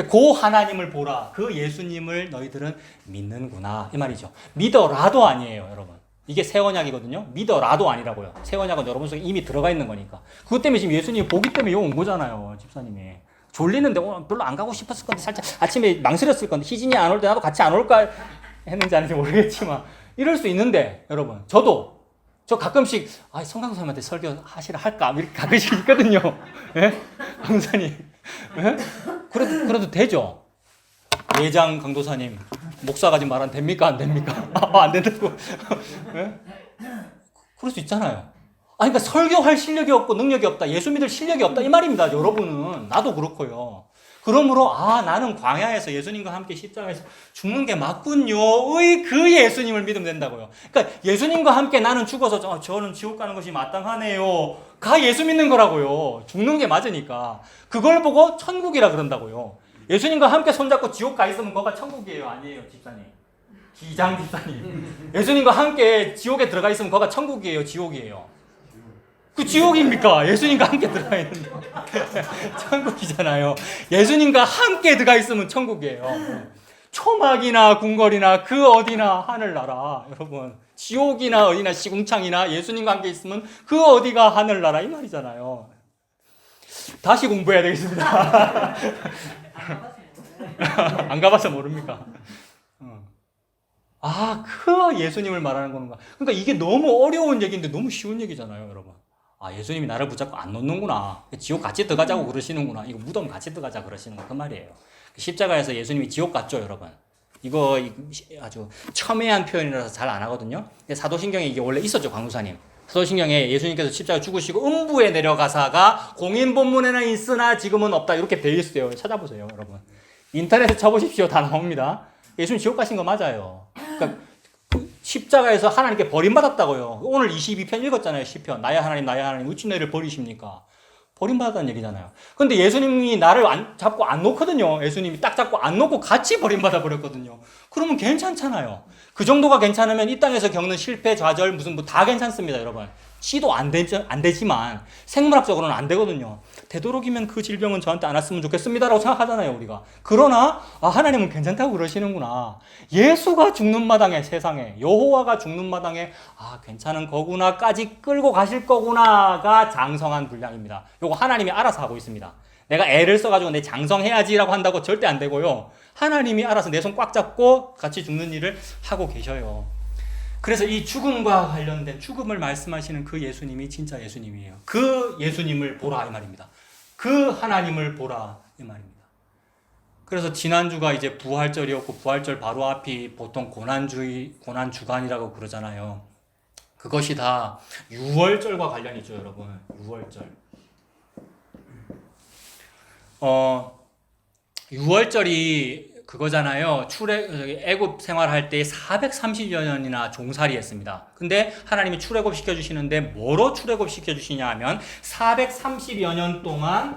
그 하나님을 보라. 그 예수님을 너희들은 믿는구나. 이 말이죠. 믿어라도 아니에요, 여러분. 이게 새 언약이거든요. 믿어라도 아니라고요. 새 언약은 여러분 속에 이미 들어가 있는 거니까. 그것 때문에 지금 예수님이 보기 때문에 온 거잖아요, 집사님이. 졸리는데 별로 안 가고 싶었을 건데 살짝 아침에 망설였을 건데 희진이 안 올 때 나도 같이 안 올까 했는지 아닌지 모르겠지만 이럴 수 있는데 여러분 저 가끔씩 성강사님한테 설교하시라 할까 이렇게 가끔씩 있거든요. 예? 강사님. 예? 그래도 되죠. 예장 강도사님 목사가 지금 말하면 됩니까 안 됩니까? 안 된다고. 예? 그럴 수 있잖아요. 그러니까 설교할 실력이 없고 능력이 없다. 예수 믿을 실력이 없다. 이 말입니다. 여러분은. 나도 그렇고요. 그러므로 나는 광야에서 예수님과 함께 십자가에서 죽는 게 맞군요의 그 예수님을 믿으면 된다고요. 그러니까 예수님과 함께 나는 죽어서 저는 지옥 가는 것이 마땅하네요. 가 예수 믿는 거라고요. 죽는 게 맞으니까. 그걸 보고 천국이라 그런다고요. 예수님과 함께 손잡고 지옥 가 있으면 거가 천국이에요. 아니에요, 집사님. 기장 집사님. 예수님과 함께 지옥에 들어가 있으면 거가 천국이에요, 지옥이에요. 그 지옥입니까? 예수님과 함께 들어가 있는데. 천국이잖아요. 예수님과 함께 들어가 있으면 천국이에요. 초막이나 궁궐이나 그 어디나 하늘나라. 여러분, 지옥이나 어디나 시궁창이나 예수님과 함께 있으면 그 어디가 하늘나라. 이 말이잖아요. 다시 공부해야 되겠습니다. 안 가봐서 모릅니까? 그 예수님을 말하는 건가? 그러니까 이게 너무 어려운 얘기인데 너무 쉬운 얘기잖아요, 여러분. 예수님이 나를 붙잡고 안 놓는구나. 지옥 같이 들어가자고 그러시는구나. 이거 무덤 같이 들어가자 그러시는 거 그 말이에요. 십자가에서 예수님이 지옥 갔죠, 여러분. 이거 아주 첨예한 표현이라서 잘 안 하거든요. 사도신경에 이게 원래 있었죠, 광구사님. 사도신경에 예수님께서 십자가 죽으시고 음부에 내려가사가 공인 본문에는 있으나 지금은 없다. 이렇게 되어 있어요. 찾아보세요, 여러분. 인터넷에 쳐보십시오. 다 나옵니다. 예수님 지옥 가신 거 맞아요. 그러니까 십자가에서 하나님께 버림받았다고요. 오늘 22편 읽었잖아요. 시편. 나의 하나님 어찌 너희를 버리십니까? 버림받았다는 얘기잖아요. 근데 예수님이 나를 잡고 안 놓거든요. 예수님이 딱 잡고 안 놓고 같이 버림받아 버렸거든요. 그러면 괜찮잖아요. 그 정도가 괜찮으면 이 땅에서 겪는 실패, 좌절, 다 괜찮습니다, 여러분. 시도 안 되지만 생물학적으로는 안 되거든요. 되도록이면 그 질병은 저한테 안 왔으면 좋겠습니다라고 생각하잖아요, 우리가. 그러나 하나님은 괜찮다고 그러시는구나. 예수가 죽는 마당에 세상에 여호와가 죽는 마당에 괜찮은 거구나까지 끌고 가실 거구나가 장성한 분량입니다. 요거 하나님이 알아서 하고 있습니다. 내가 애를 써가지고 내 장성해야지라고 한다고 절대 안 되고요. 하나님이 알아서 내 손 꽉 잡고 같이 죽는 일을 하고 계셔요. 그래서 이 죽음과 관련된 죽음을 말씀하시는 그 예수님이 진짜 예수님이에요. 그 예수님을 보라 이 말입니다. 그 하나님을 보라 이 말입니다. 그래서 지난주가 이제 부활절이었고 부활절 바로 앞이 보통 고난주간이라고 그러잖아요. 그것이 다 유월절과 관련이죠, 여러분. 유월절. 유월절이 그거잖아요. 애굽 생활할 때 430여 년이나 종살이 했습니다. 근데 하나님이 출애굽 시켜주시는데 뭐로 출애굽 시켜주시냐 하면 430여 년 동안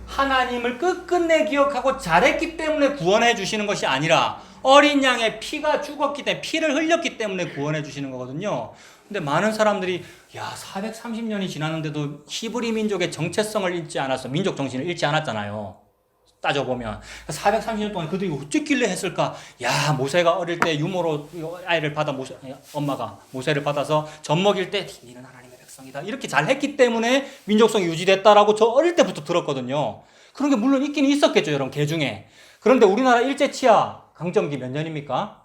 하나님을 끝끝내 기억하고 잘했기 때문에 구원해 주시는 것이 아니라 어린 양의 피가 죽었기 때문에 피를 흘렸기 때문에 구원해 주시는 거거든요. 근데 많은 사람들이 430년이 지났는데도 히브리 민족의 정체성을 잃지 않았어. 민족 정신을 잃지 않았잖아요. 따져보면 430년 동안 그들이 어쨌길래 했을까? 모세가 어릴 때 유모로 아이를 받아 엄마가 모세를 받아서 젖 먹일 때 니는 하나님의 백성이다 이렇게 잘했기 때문에 민족성이 유지됐다라고 저 어릴 때부터 들었거든요. 그런 게 물론 있긴 있었겠죠, 여러분, 개중에. 그런데 우리나라 일제치하 강점기 몇 년입니까?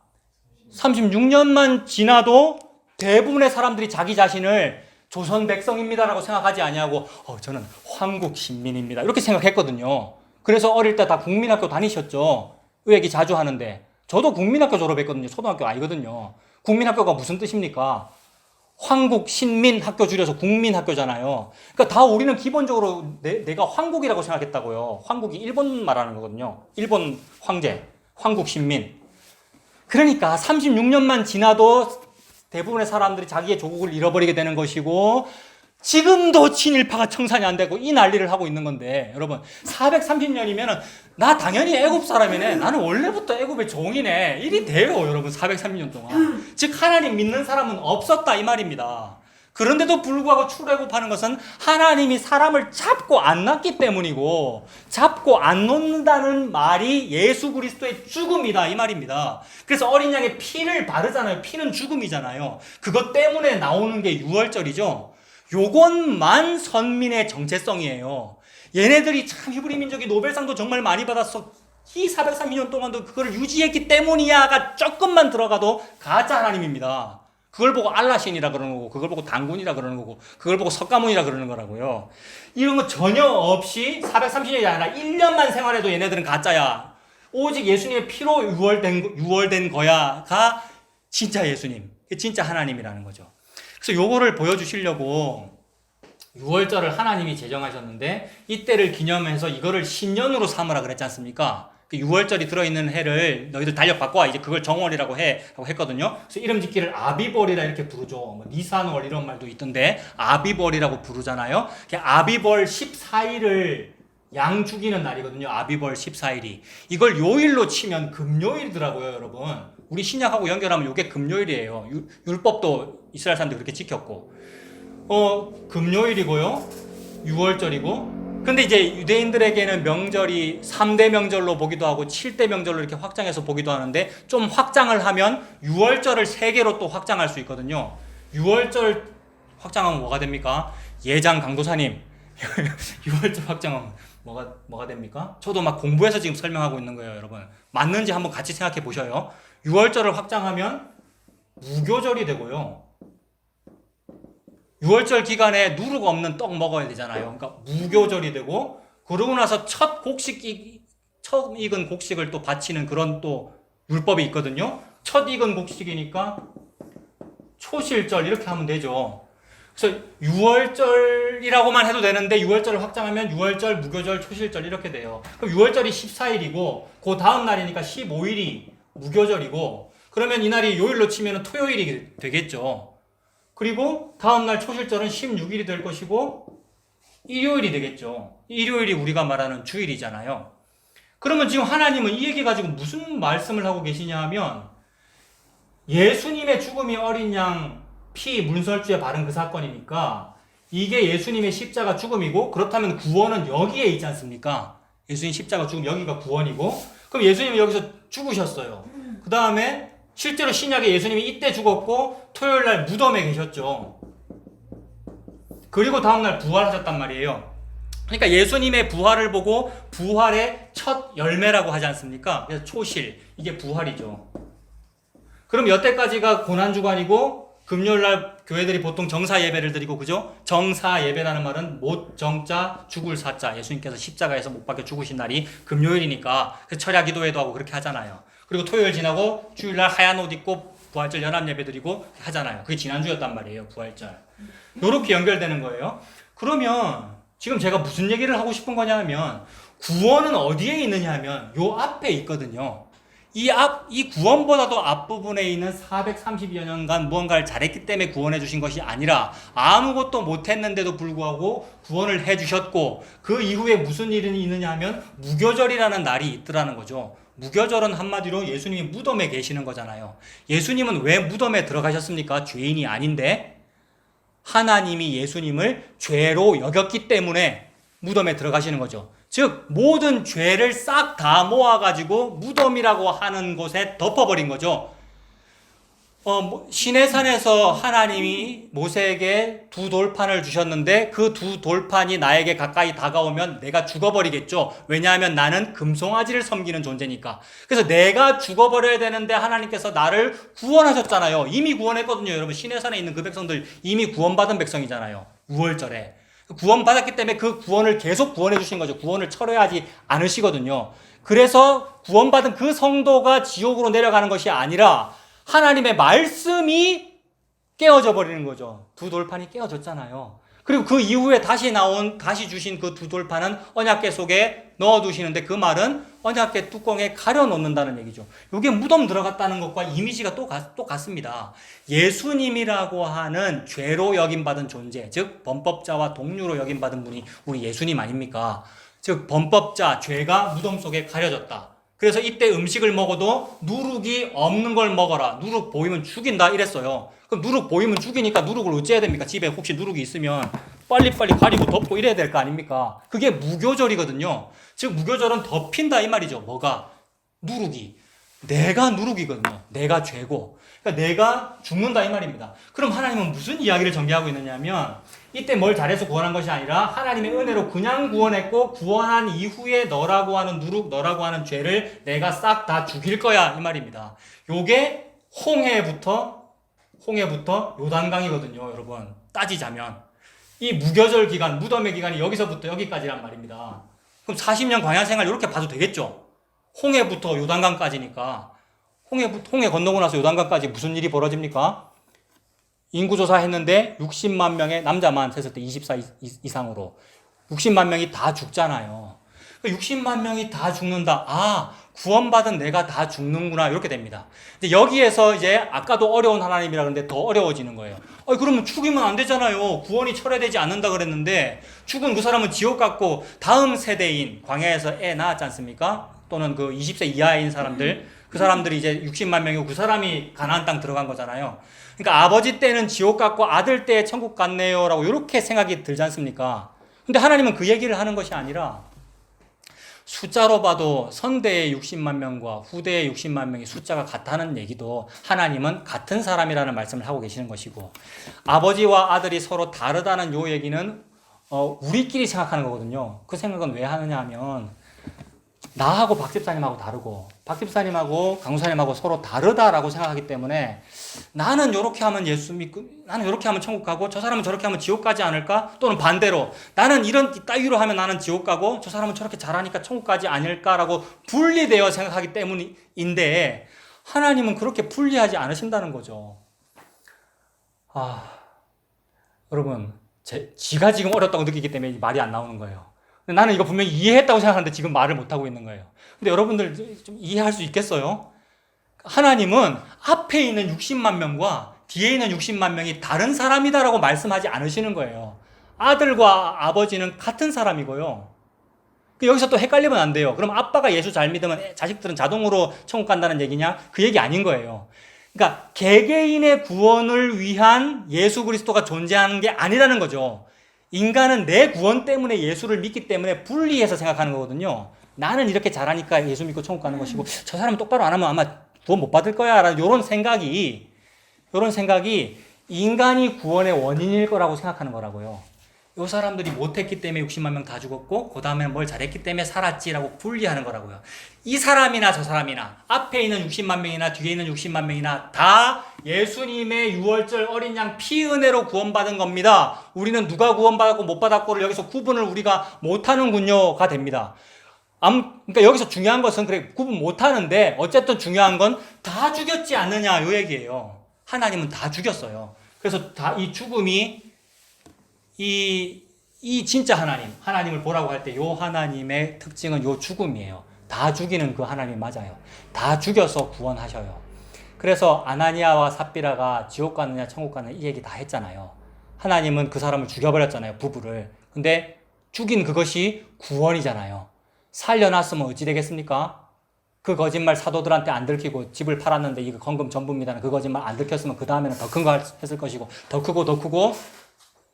36년만 지나도 대부분의 사람들이 자기 자신을 조선 백성입니다라고 생각하지 아니하고 저는 황국 신민입니다 이렇게 생각했거든요. 그래서 어릴 때 다 국민학교 다니셨죠. 그 얘기 자주 하는데 저도 국민학교 졸업했거든요. 초등학교 아니거든요. 국민학교가 무슨 뜻입니까? 황국 신민 학교 줄여서 국민학교잖아요. 그러니까 다 우리는 기본적으로 내가 황국이라고 생각했다고요. 황국이 일본 말하는 거거든요. 일본 황제, 황국 신민. 그러니까 36년만 지나도 대부분의 사람들이 자기의 조국을 잃어버리게 되는 것이고 지금도 친일파가 청산이 안 되고 이 난리를 하고 있는 건데, 여러분 430년이면 나 당연히 애굽 사람이네, 나는 원래부터 애굽의 종이네, 일이 돼요. 여러분 430년 동안 즉 하나님 믿는 사람은 없었다 이 말입니다. 그런데도 불구하고 출애굽하는 것은 하나님이 사람을 잡고 안 놨기 때문이고, 잡고 안 놓는다는 말이 예수 그리스도의 죽음이다 이 말입니다. 그래서 어린 양의 피를 바르잖아요. 피는 죽음이잖아요. 그것 때문에 나오는 게 유월절이죠. 요것만 선민의 정체성이에요. 얘네들이 참 히브리 민족이 노벨상도 정말 많이 받았어. 이 430년 동안도 그걸 유지했기 때문이야가 조금만 들어가도 가짜 하나님입니다. 그걸 보고 알라신이라 그러는 거고, 그걸 보고 단군이라 그러는 거고, 그걸 보고 석가모니라 그러는 거라고요. 이런 거 전혀 없이 430년이 아니라 1년만 생활해도 얘네들은 가짜야. 오직 예수님의 피로 유월된 거야가 진짜 예수님, 진짜 하나님이라는 거죠. 그래서 요거를 보여주시려고 유월절을 하나님이 제정하셨는데, 이때를 기념해서 이거를 신년으로 삼으라 그랬지 않습니까? 그 6월절이 들어있는 해를 너희들 달력 바꿔와, 이제 그걸 정월이라고 라고 했거든요. 그래서 이름 짓기를 아비벌이라 이렇게 부르죠. 뭐 니산월 이런 말도 있던데 아비벌이라고 부르잖아요. 아비벌 14일을 양 죽이는 날이거든요. 아비벌 14일이. 이걸 요일로 치면 금요일이더라고요, 여러분. 우리 신약하고 연결하면 이게 금요일이에요. 율법도 이스라엘 사람들이 그렇게 지켰고. 금요일이고요. 6월절이고. 근데 이제 유대인들에게는 명절이 3대 명절로 보기도 하고 7대 명절로 이렇게 확장해서 보기도 하는데, 좀 확장을 하면 6월절을 3개로 또 확장할 수 있거든요. 6월절 확장하면 뭐가 됩니까? 예장 강도사님 6월절 확장하면 뭐가 됩니까? 저도 막 공부해서 지금 설명하고 있는 거예요, 여러분. 맞는지 한번 같이 생각해 보셔요. 6월절을 확장하면 무교절이 되고요. 6월절 기간에 누룩 없는 떡 먹어야 되잖아요. 그러니까 무교절이 되고, 그러고 나서 처음 익은 곡식을 또 바치는 그런 또 율법이 있거든요. 첫 익은 곡식이니까 초실절 이렇게 하면 되죠. 그래서 6월절이라고만 해도 되는데 6월절을 확장하면 6월절, 무교절, 초실절 이렇게 돼요. 그럼 6월절이 14일이고 그 다음 날이니까 15일이 무교절이고, 그러면 이날이 요일로 치면 토요일이 되겠죠. 그리고 다음날 초실절은 16일이 될 것이고 일요일이 되겠죠. 일요일이 우리가 말하는 주일이잖아요. 그러면 지금 하나님은 이 얘기 가지고 무슨 말씀을 하고 계시냐 하면, 예수님의 죽음이 어린 양 피 문설주에 바른 그 사건이니까 이게 예수님의 십자가 죽음이고, 그렇다면 구원은 여기에 있지 않습니까? 예수님 십자가 죽음, 여기가 구원이고, 그럼 예수님이 여기서 죽으셨어요. 그 다음에 실제로 신약에 예수님이 이때 죽었고 토요일날 무덤에 계셨죠. 그리고 다음날 부활하셨단 말이에요. 그러니까 예수님의 부활을 보고 부활의 첫 열매라고 하지 않습니까? 그래서 초실, 이게 부활이죠. 그럼 여태까지가 고난주간이고, 금요일날 교회들이 보통 정사 예배를 드리고, 그죠? 정사 예배라는 말은 못 정자 죽을 사자, 예수님께서 십자가에서 못 박혀 죽으신 날이 금요일이니까 철야 기도회도 하고 그렇게 하잖아요. 그리고 토요일 지나고 주일날 하얀 옷 입고 부활절 연합 예배 드리고 하잖아요. 그게 지난주였단 말이에요, 부활절. 요렇게 연결되는 거예요. 그러면 지금 제가 무슨 얘기를 하고 싶은 거냐 하면, 구원은 어디에 있느냐 하면 요 앞에 있거든요. 이 구원보다도 앞부분에 있는 430여 년간 무언가를 잘했기 때문에 구원해 주신 것이 아니라, 아무것도 못했는데도 불구하고 구원을 해 주셨고, 그 이후에 무슨 일이 있느냐 하면 무교절이라는 날이 있더라는 거죠. 무교절은 한마디로 예수님이 무덤에 계시는 거잖아요. 예수님은 왜 무덤에 들어가셨습니까? 죄인이 아닌데. 하나님이 예수님을 죄로 여겼기 때문에 무덤에 들어가시는 거죠. 즉 모든 죄를 싹 다 모아가지고 무덤이라고 하는 곳에 덮어버린 거죠. 시내산에서 하나님이 모세에게 두 돌판을 주셨는데, 그 두 돌판이 나에게 가까이 다가오면 내가 죽어버리겠죠. 왜냐하면 나는 금송아지를 섬기는 존재니까. 그래서 내가 죽어버려야 되는데 하나님께서 나를 구원하셨잖아요. 이미 구원했거든요. 여러분, 시내산에 있는 그 백성들 이미 구원받은 백성이잖아요. 6월절에 구원받았기 때문에 그 구원을 계속 구원해 주신 거죠. 구원을 철회하지 않으시거든요. 그래서 구원받은 그 성도가 지옥으로 내려가는 것이 아니라 하나님의 말씀이 깨어져 버리는 거죠. 두 돌판이 깨어졌잖아요. 그리고 그 이후에 다시 주신 그 두 돌판은 언약궤 속에 넣어두시는데, 그 말은 언약궤 뚜껑에 가려놓는다는 얘기죠. 이게 무덤 들어갔다는 것과 이미지가 또 같습니다. 예수님이라고 하는 죄로 여김받은 존재, 즉 범법자와 동류로 여김받은 분이 우리 예수님 아닙니까? 즉 범법자, 죄가 무덤 속에 가려졌다. 그래서 이때 음식을 먹어도 누룩이 없는 걸 먹어라. 누룩 보이면 죽인다 이랬어요. 그럼 누룩 보이면 죽이니까 누룩을 어째야 됩니까? 집에 혹시 누룩이 있으면 빨리빨리 가리고 덮고 이래야 될 거 아닙니까? 그게 무교절이거든요. 즉 무교절은 덮인다 이 말이죠. 뭐가? 누룩이. 내가 누룩이거든요. 내가 죄고. 그러니까 내가 죽는다 이 말입니다. 그럼 하나님은 무슨 이야기를 전개하고 있느냐면 이때 뭘 잘해서 구원한 것이 아니라 하나님의 은혜로 그냥 구원했고 구원한 이후에 너라고 하는 누룩, 너라고 하는 죄를 내가 싹 다 죽일 거야 이 말입니다. 요게 홍해부터 요단강이거든요. 여러분 따지자면 이 무교절 기간, 무덤의 기간이 여기서부터 여기까지란 말입니다. 그럼 40년 광야 생활 이렇게 봐도 되겠죠. 홍해부터 요단강까지니까 홍해 건너고 나서 요단강까지 무슨 일이 벌어집니까? 인구조사 했는데 60만 명의 남자만 셌을 때 24 이상으로 60만 명이 다 죽잖아요. 60만 명이 다 죽는다. 아, 구원받은 내가 다 죽는구나. 이렇게 됩니다. 근데 여기에서 이제 아까도 어려운 하나님이라 그러는데 더 어려워지는 거예요. 그러면 죽이면 안 되잖아요. 구원이 철회되지 않는다 그랬는데 죽은 그 사람은 지옥 갔고 다음 세대인 광야에서 애 낳았지 않습니까? 또는 그 20세 이하인 사람들, 그 사람들이 이제 60만 명이고 그 사람이 가나안 땅 들어간 거잖아요. 그러니까 아버지 때는 지옥 갔고 아들 때 천국 갔네요 라고 이렇게 생각이 들지 않습니까? 근데 하나님은 그 얘기를 하는 것이 아니라 숫자로 봐도 선대의 60만 명과 후대의 60만 명이 숫자가 같다는 얘기도 하나님은 같은 사람이라는 말씀을 하고 계시는 것이고 아버지와 아들이 서로 다르다는 요 얘기는 우리끼리 생각하는 거거든요. 그 생각은 왜 하느냐 하면 나하고 박 집사님하고 다르고 박 집사님하고 강수사님하고 서로 다르다라고 생각하기 때문에 나는 이렇게 하면 예수 믿고 나는 이렇게 하면 천국 가고 저 사람은 저렇게 하면 지옥 가지 않을까? 또는 반대로 나는 이런 따위로 하면 나는 지옥 가고 저 사람은 저렇게 잘하니까 천국 가지 않을까라고 분리되어 생각하기 때문인데 하나님은 그렇게 분리하지 않으신다는 거죠. 여러분 지가 지금 어렵다고 느끼기 때문에 말이 안 나오는 거예요. 나는 이거 분명히 이해했다고 생각하는데 지금 말을 못하고 있는 거예요. 근데 여러분들 좀 이해할 수 있겠어요? 하나님은 앞에 있는 60만 명과 뒤에 있는 60만 명이 다른 사람이다라고 말씀하지 않으시는 거예요. 아들과 아버지는 같은 사람이고요. 여기서 또 헷갈리면 안 돼요. 그럼 아빠가 예수 잘 믿으면 자식들은 자동으로 천국 간다는 얘기냐? 그 얘기 아닌 거예요. 그러니까 개개인의 구원을 위한 예수 그리스도가 존재하는 게 아니라는 거죠. 인간은 내 구원 때문에 예수를 믿기 때문에 분리해서 생각하는 거거든요. 나는 이렇게 잘하니까 예수 믿고 천국 가는 것이고 저 사람은 똑바로 안 하면 아마 구원 못 받을 거야 라는 이런 생각이 인간이 구원의 원인일 거라고 생각하는 거라고요. 이 사람들이 못했기 때문에 60만 명 다 죽었고 그 다음에 뭘 잘했기 때문에 살았지라고 분리하는 거라고요. 이 사람이나 저 사람이나 앞에 있는 60만 명이나 뒤에 있는 60만 명이나 다 예수님의 유월절 어린 양 피 은혜로 구원받은 겁니다. 우리는 누가 구원받았고 못 받았고를 여기서 구분을 우리가 못하는군요가 됩니다. 그러니까 여기서 중요한 것은 그래 구분 못하는데 어쨌든 중요한 건 다 죽였지 않느냐 요 얘기예요. 하나님은 다 죽였어요. 그래서 다 이 죽음이 이 진짜 하나님을 보라고 할 때 요 하나님의 특징은 요 죽음이에요. 다 죽이는 그 하나님 맞아요. 다 죽여서 구원하셔요. 그래서 아나니아와 삽비라가 지옥 가느냐 천국 가느냐 이 얘기 다 했잖아요. 하나님은 그 사람을 죽여버렸잖아요. 부부를. 근데 죽인 그것이 구원이잖아요. 살려놨으면 어찌 되겠습니까? 그 거짓말 사도들한테 안 들키고 집을 팔았는데 이거 건금 전부입니다는 그 거짓말 안 들켰으면 그 다음에는 더 큰 거 했을 것이고 더 크고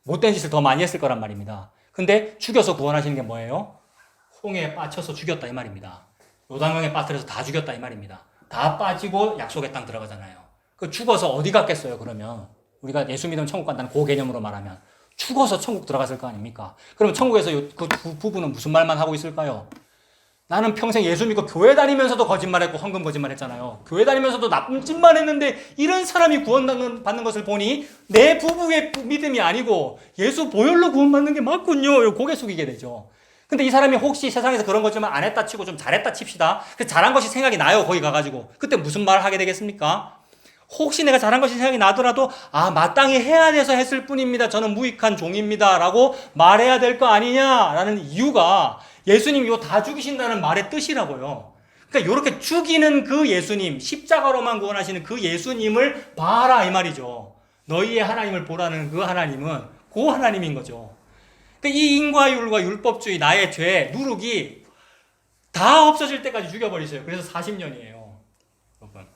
못된 짓을 더 많이 했을 거란 말입니다. 근데 죽여서 구원하시는 게 뭐예요? 홍해에 빠쳐서 죽였다 이 말입니다. 요단강에 빠뜨려서 다 죽였다 이 말입니다. 다 빠지고 약속의 땅 들어가잖아요. 그 죽어서 어디 갔겠어요 그러면? 우리가 예수 믿으면 천국 간다는 그 개념으로 말하면 죽어서 천국 들어갔을 거 아닙니까? 그러면 천국에서 그 부부는 무슨 말만 하고 있을까요? 나는 평생 예수 믿고 교회 다니면서도 거짓말했고 헌금 거짓말했잖아요. 교회 다니면서도 나쁜 짓만 했는데 이런 사람이 구원받는 것을 보니 내 부부의 믿음이 아니고 예수 보혈로 구원받는 게 맞군요. 고개 숙이게 되죠. 근데 이 사람이 혹시 세상에서 그런 거지만 안 했다 치고 좀 잘했다 칩시다. 그 잘한 것이 생각이 나요. 거기 가가지고. 그때 무슨 말을 하게 되겠습니까? 혹시 내가 잘한 것이 생각이 나더라도 마땅히 해야 돼서 했을 뿐입니다. 저는 무익한 종입니다. 라고 말해야 될 거 아니냐라는 이유가 예수님이 요 다 죽이신다는 말의 뜻이라고요. 그러니까 요렇게 죽이는 그 예수님, 십자가로만 구원하시는 그 예수님을 봐라 이 말이죠. 너희의 하나님을 보라는 그 하나님은 그 하나님인 거죠. 그러니까 이 인과율과 율법주의, 나의 죄, 누룩이 다 없어질 때까지 죽여버리세요. 그래서 40년이에요. 여러분.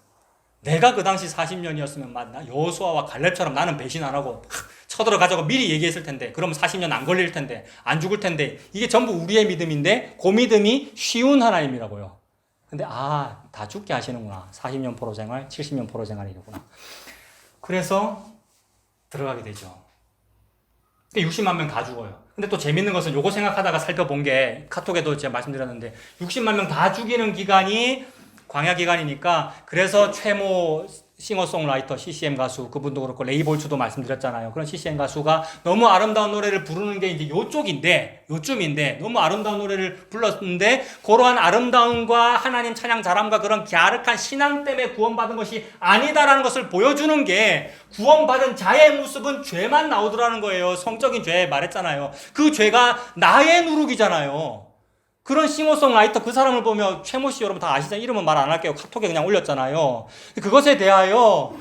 내가 그 당시 40년이었으면 맞나? 여호수아와 갈렙처럼 나는 배신 안 하고 쳐들어가자고 미리 얘기했을 텐데, 그러면 40년 안 걸릴 텐데, 안 죽을 텐데, 이게 전부 우리의 믿음인데 그 믿음이 쉬운 하나님이라고요. 근데 다 죽게 하시는구나. 40년 포로 생활, 70년 포로 생활이구나. 그래서 들어가게 되죠. 60만 명 다 죽어요. 근데 또 재밌는 것은 요거 생각하다가 살펴본 게, 카톡에도 제가 말씀드렸는데 60만 명 다 죽이는 기간이 광야 기간이니까, 그래서 최모 싱어송라이터 CCM 가수, 그분도 그렇고 레이 볼츠도 말씀드렸잖아요. 그런 CCM 가수가 너무 아름다운 노래를 부르는 게 이제 요쯤인데 너무 아름다운 노래를 불렀는데, 그러한 아름다움과 하나님 찬양 잘함과 그런 갸륵한 신앙 때문에 구원받은 것이 아니다라는 것을 보여주는 게, 구원받은 자의 모습은 죄만 나오더라는 거예요. 성적인 죄 말했잖아요. 그 죄가 나의 누룩이잖아요. 그런 싱어송라이터 그 사람을 보면, 최모 씨 여러분 다 아시잖아요. 이름은 말 안 할게요. 카톡에 그냥 올렸잖아요. 그것에 대하여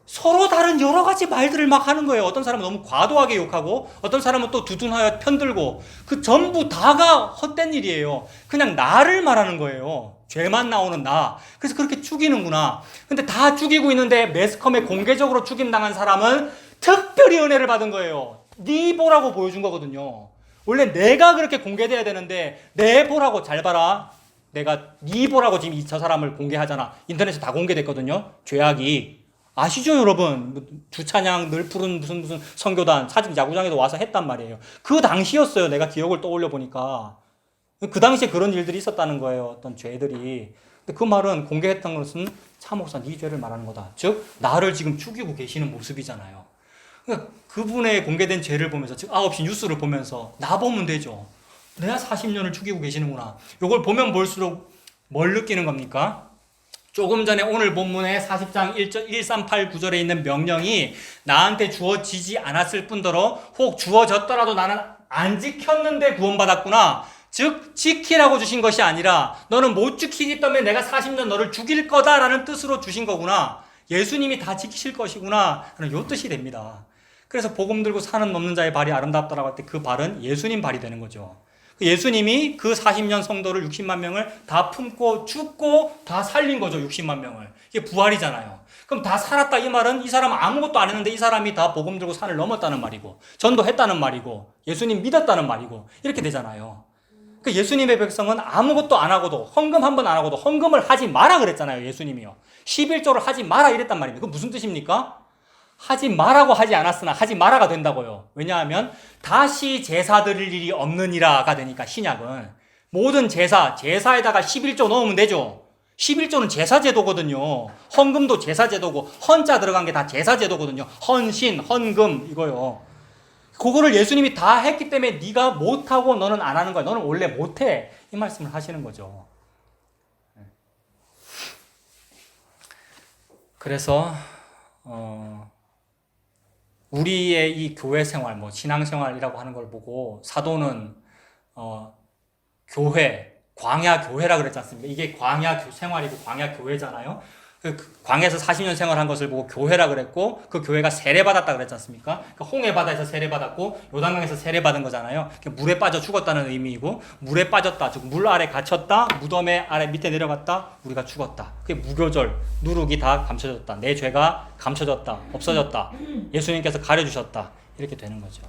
서로 다른 여러 가지 말들을 막 하는 거예요. 어떤 사람은 너무 과도하게 욕하고, 어떤 사람은 또 두둔하여 편들고, 그 전부 다가 헛된 일이에요. 그냥 나를 말하는 거예요. 죄만 나오는 나. 그래서 그렇게 죽이는구나. 근데 다 죽이고 있는데 매스컴에 공개적으로 죽임당한 사람은 특별히 은혜를 받은 거예요. 네 보라고 보여준 거거든요. 원래 내가 그렇게 공개돼야 되는데, 내 보라고, 잘 봐라. 내가 네 보라고 지금 저 사람을 공개하잖아. 인터넷에 다 공개됐거든요. 죄악이. 아시죠, 여러분? 주찬양 늘 푸른 무슨 선교단 사진 야구장에도 와서 했단 말이에요. 그 당시였어요. 내가 기억을 떠올려 보니까. 그 당시에 그런 일들이 있었다는 거예요. 어떤 죄들이. 근데 그 말은, 공개했던 것은 차 목사 네 죄를 말하는 거다. 즉 나를 지금 죽이고 계시는 모습이잖아요. 그러니까 그분의 공개된 죄를 보면서, 즉 9시 뉴스를 보면서 나 보면 되죠. 내가 40년을 죽이고 계시는구나. 이걸 보면 볼수록 뭘 느끼는 겁니까? 조금 전에 오늘 본문의 40장 1389절에 있는 명령이 나한테 주어지지 않았을 뿐더러, 혹 주어졌더라도 나는 안 지켰는데 구원받았구나. 즉 지키라고 주신 것이 아니라, 너는 못 지키기 때문에 내가 40년 너를 죽일 거다라는 뜻으로 주신 거구나. 예수님이 다 지키실 것이구나 하는 요 뜻이 됩니다. 그래서 복음 들고 산은 넘는 자의 발이 아름답다라고 할 때 그 발은 예수님 발이 되는 거죠. 예수님이 그 40년 성도를 60만 명을 다 품고 죽고 다 살린 거죠. 60만 명을. 이게 부활이잖아요. 그럼 다 살았다 이 말은, 이 사람은 아무것도 안 했는데 이 사람이 다 복음 들고 산을 넘었다는 말이고, 전도했다는 말이고, 예수님 믿었다는 말이고, 이렇게 되잖아요. 그 예수님의 백성은 아무것도 안 하고도, 헌금 한 번 안 하고도, 헌금을 하지 마라 그랬잖아요. 예수님이요. 11조를 하지 마라 이랬단 말입니다. 그건 무슨 뜻입니까? 하지 마라고 하지 않았으나 하지 마라가 된다고요. 왜냐하면 다시 제사 드릴 일이 없느니라가 되니까, 신약은 모든 제사에다가 11조 넣으면 되죠. 11조는 제사제도거든요. 헌금도 제사제도고, 헌자 들어간 게 다 제사제도거든요. 헌신, 헌금 이거요. 그거를 예수님이 다 했기 때문에 네가 못하고 너는 안 하는 거야. 너는 원래 못해. 이 말씀을 하시는 거죠. 그래서 우리의 이 교회 생활, 신앙 생활이라고 하는 걸 보고 사도는 교회, 광야 교회라 그랬지 않습니까? 이게 광야 생활이고 광야 교회잖아요. 그 광야에서 40년 생활한 것을 보고 교회라 그랬고, 그 교회가 세례받았다 그랬지 않습니까? 그러니까 홍해 바다에서 세례받았고 요단강에서 세례받은 거잖아요. 물에 빠져 죽었다는 의미이고, 물에 빠졌다, 즉 물 아래 갇혔다, 무덤에 아래 밑에 내려갔다, 우리가 죽었다. 그게 무교절, 누룩이 다 감춰졌다. 내 죄가 감춰졌다, 없어졌다. 예수님께서 가려주셨다. 이렇게 되는 거죠.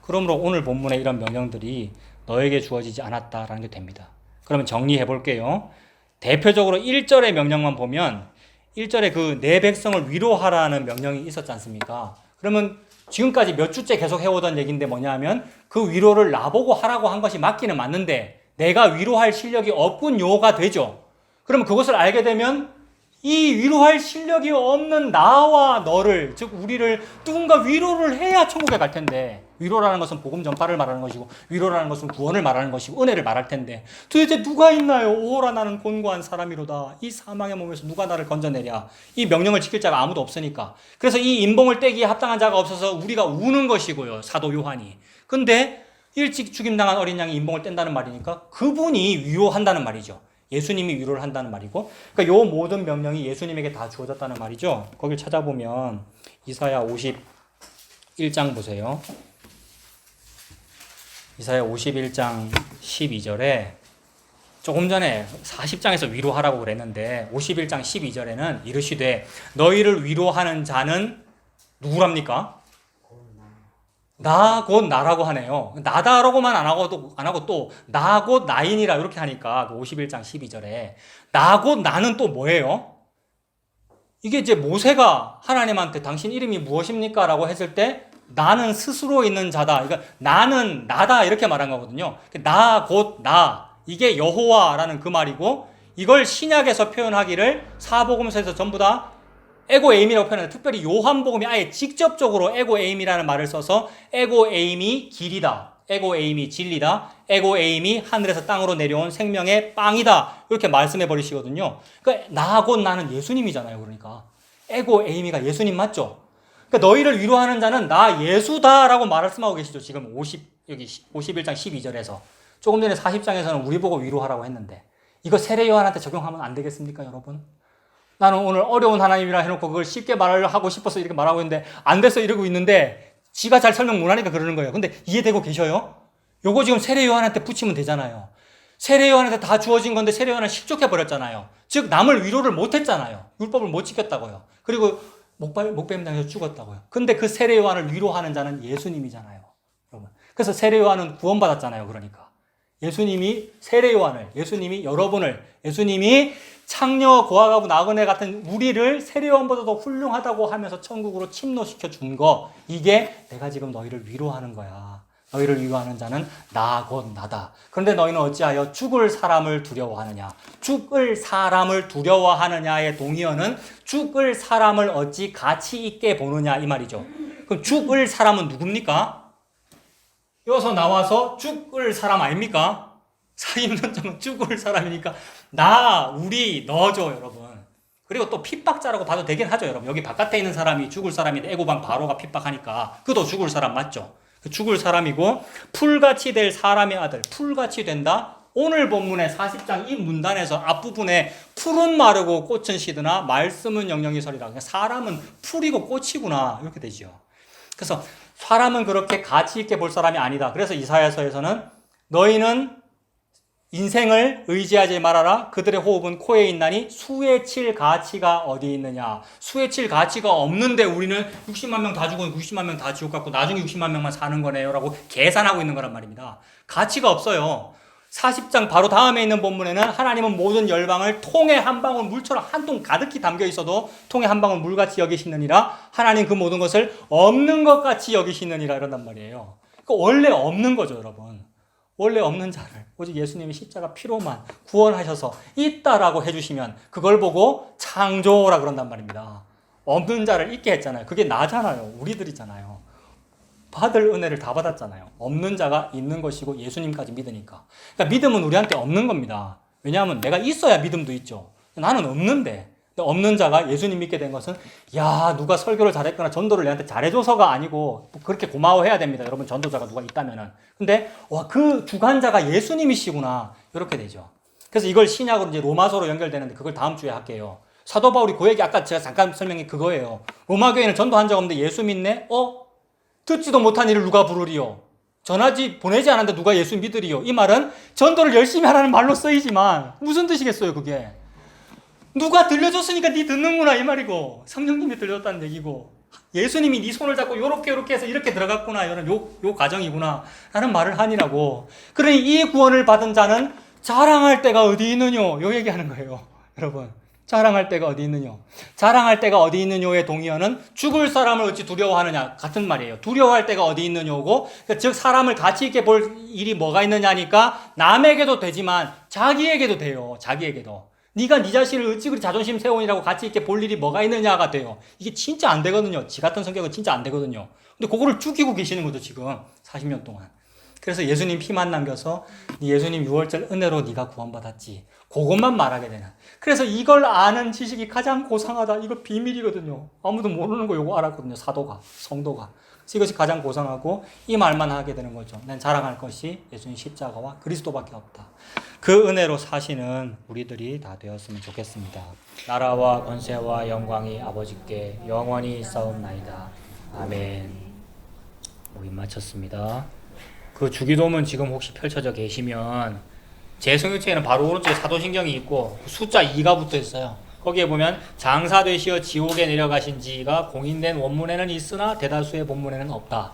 그러므로 오늘 본문의 이런 명령들이 너에게 주어지지 않았다라는 게 됩니다. 그러면 정리해 볼게요. 대표적으로 1절의 명령만 보면, 1절에 그 내 백성을 위로하라는 명령이 있었지 않습니까? 그러면 지금까지 몇 주째 계속 해오던 얘기인데 뭐냐면, 그 위로를 나보고 하라고 한 것이 맞기는 맞는데 내가 위로할 실력이 없군요가 되죠. 그러면 그것을 알게 되면 이 위로할 실력이 없는 나와 너를, 즉 우리를 누군가 위로를 해야 천국에 갈 텐데, 위로라는 것은 복음 전파를 말하는 것이고, 위로라는 것은 구원을 말하는 것이고, 은혜를 말할 텐데, 도대체 누가 있나요? 오호라 나는 곤고한 사람이로다. 이 사망의 몸에서 누가 나를 건져내랴. 이 명령을 지킬 자가 아무도 없으니까. 그래서 이 인봉을 떼기에 합당한 자가 없어서 우리가 우는 것이고요, 사도 요한이. 근데 일찍 죽임당한 어린 양이 인봉을 뗀다는 말이니까 그분이 위로한다는 말이죠. 예수님이 위로를 한다는 말이고, 그러니까 요 모든 명령이 예수님에게 다 주어졌다는 말이죠. 거길 찾아보면 이사야 51장 보세요. 이사야 51장 12절에 조금 전에 40장에서 위로하라고 그랬는데 51장 12절에는 이르시되 너희를 위로하는 자는 누구랍니까? 나 곧 나라고 하네요. 나다라고만 안 하고 또 나 곧 나인이라 이렇게 하니까 그 51장 12절에 나 곧 나는 또 뭐예요? 이게 이제 모세가 하나님한테 당신 이름이 무엇입니까? 라고 했을 때 나는 스스로 있는 자다. 그러니까 나는 나다 이렇게 말한 거거든요. 나 곧 나. 이게 여호와라는 그 말이고 이걸 신약에서 표현하기를 사복음서에서 전부 다 에고에임이라고 표현하는데 특별히 요한복음이 아예 직접적으로 에고에임이라는 말을 써서 에고에임이 길이다. 에고에임이 진리다. 에고에임이 하늘에서 땅으로 내려온 생명의 빵이다. 이렇게 말씀해 버리시거든요. 그러니까 나 곧 나는 예수님이잖아요. 그러니까 에고에임이가 예수님 맞죠? 그러니까 너희를 위로하는 자는 나 예수다라고 말씀하고 계시죠. 지금 여기 51장 12절에서 조금 전에 40장에서는 우리 보고 위로하라고 했는데 이거 세례 요한한테 적용하면 안 되겠습니까, 여러분? 나는 오늘 어려운 하나님이라 해놓고 그걸 쉽게 말을 하고 싶어서 이렇게 말하고 있는데 안 돼서 이러고 있는데 지가 잘 설명 못하니까 그러는 거예요. 근데 이해되고 계셔요? 요거 지금 세례 요한한테 붙이면 되잖아요. 세례 요한한테 다 주어진 건데 세례 요한은 실족해버렸잖아요. 즉 남을 위로를 못했잖아요. 율법을 못 지켰다고요. 그리고 목뱀당해서 죽었다고요. 근데 그 세례 요한을 위로하는 자는 예수님이잖아요. 여러분. 그래서 세례 요한은 구원받았잖아요. 그러니까. 예수님이 여러분을, 예수님이 창녀, 고아가부, 나그네 같은 우리를 세례 요한보다도 훌륭하다고 하면서 천국으로 침노시켜 준 거, 이게 내가 지금 너희를 위로하는 거야. 너희를 위로하는 자는 나 곧 나다. 그런데 너희는 어찌하여 죽을 사람을 두려워하느냐? 죽을 사람을 두려워하느냐의 동의어는 죽을 사람을 어찌 가치 있게 보느냐 이 말이죠. 그럼 죽을 사람은 누굽니까? 여기서 나와서 죽을 사람 아닙니까? 사임론자는 죽을 사람이니까 나, 우리, 너죠, 여러분. 그리고 또 핍박자라고 봐도 되긴 하죠, 여러분. 여기 바깥에 있는 사람이 죽을 사람인데 애고방 바로가 핍박하니까 그도 죽을 사람 맞죠? 죽을 사람이고 풀같이 될 사람의 아들, 풀같이 된다. 오늘 본문의 40장 이 문단에서 앞부분에 풀은 마르고 꽃은 시드나 말씀은 영영이 서리라. 사람은 풀이고 꽃이구나 이렇게 되죠. 그래서 사람은 그렇게 가치 있게 볼 사람이 아니다. 그래서 이사야서에서는 너희는 인생을 의지하지 말아라. 그들의 호흡은 코에 있나니 수에 칠 가치가 어디 있느냐. 수에 칠 가치가 없는데 우리는 60만 명 다 죽고 60만 명 다 지옥 갔고 나중에 60만 명만 사는 거네요 라고 계산하고 있는 거란 말입니다. 가치가 없어요. 40장 바로 다음에 있는 본문에는 하나님은 모든 열방을 통에 한 방울 물처럼 한 통 가득히 담겨 있어도 통에 한 방울 물같이 여기시느니라. 하나님 그 모든 것을 없는 것 같이 여기시느니라 이런단 말이에요. 그러니까 원래 없는 거죠, 여러분. 원래 없는 자를 오직 예수님이 십자가 피로만 구원하셔서 있다라고 해주시면 그걸 보고 창조라 그런단 말입니다. 없는 자를 있게 했잖아요. 그게 나잖아요. 우리들이잖아요. 받을 은혜를 다 받았잖아요. 없는 자가 있는 것이고 예수님까지 믿으니까. 그러니까 믿음은 우리한테 없는 겁니다. 왜냐하면 내가 있어야 믿음도 있죠. 나는 없는데. 없는 자가 예수님 믿게 된 것은 야 누가 설교를 잘했거나 전도를 내한테 잘해줘서가 아니고 그렇게 고마워해야 됩니다. 여러분 전도자가 누가 있다면은. 근데 와 그 주관자가 예수님이시구나 이렇게 되죠. 그래서 이걸 신약으로 이제 로마서로 연결되는데 그걸 다음 주에 할게요. 사도 바울이 그 얘기 아까 제가 잠깐 설명한 그거예요. 로마 교회는 전도한 적 없는데 예수 믿네? 듣지도 못한 이를 누가 부르리요? 전하지 보내지 않았는데 누가 예수 믿으리요? 이 말은 전도를 열심히 하라는 말로 쓰이지만 무슨 뜻이겠어요 그게? 누가 들려줬으니까 네 듣는구나 이 말이고 성령님이 들려줬다는 얘기고 예수님이 네 손을 잡고 요렇게 해서 이렇게 들어갔구나 이런 요 과정이구나 라는 말을 하니라고. 그러니 이 구원을 받은 자는 자랑할 데가 어디 있느뇨 요 얘기하는 거예요. 여러분 자랑할 데가 어디 있느뇨. 자랑할 데가 어디 있느뇨의 동의어는 죽을 사람을 어찌 두려워하느냐 같은 말이에요. 두려워할 데가 어디 있느뇨고 즉 사람을 가치 있게 볼 일이 뭐가 있느냐니까 남에게도 되지만 자기에게도 돼요. 자기에게도. 네가 네 자신을 어찌 그리 자존심 세우니라고 가치 있게 볼 일이 뭐가 있느냐가 돼요. 이게 진짜 안 되거든요. 지 같은 성격은 진짜 안 되거든요. 근데 그거를 죽이고 계시는 거죠 지금 40년 동안. 그래서 예수님 피만 남겨서 네 예수님 6월절 은혜로 네가 구원받았지. 그것만 말하게 되는. 그래서 이걸 아는 지식이 가장 고상하다. 이거 비밀이거든요. 아무도 모르는 거 이거 알았거든요. 사도가, 성도가. 그래서 이것이 가장 고상하고 이 말만 하게 되는 거죠. 난 자랑할 것이 예수님 십자가와 그리스도밖에 없다. 그 은혜로 사시는 우리들이 다 되었으면 좋겠습니다. 나라와 권세와 영광이 아버지께 영원히 있사옵나이다. 아멘. 모임 마쳤습니다. 그 주기도문 지금 혹시 펼쳐져 계시면 제 성경책에는 바로 오른쪽에 사도신경이 있고 숫자 2가 붙어 있어요. 거기에 보면 장사되시어 지옥에 내려가신 지가 공인된 원문에는 있으나 대다수의 본문에는 없다.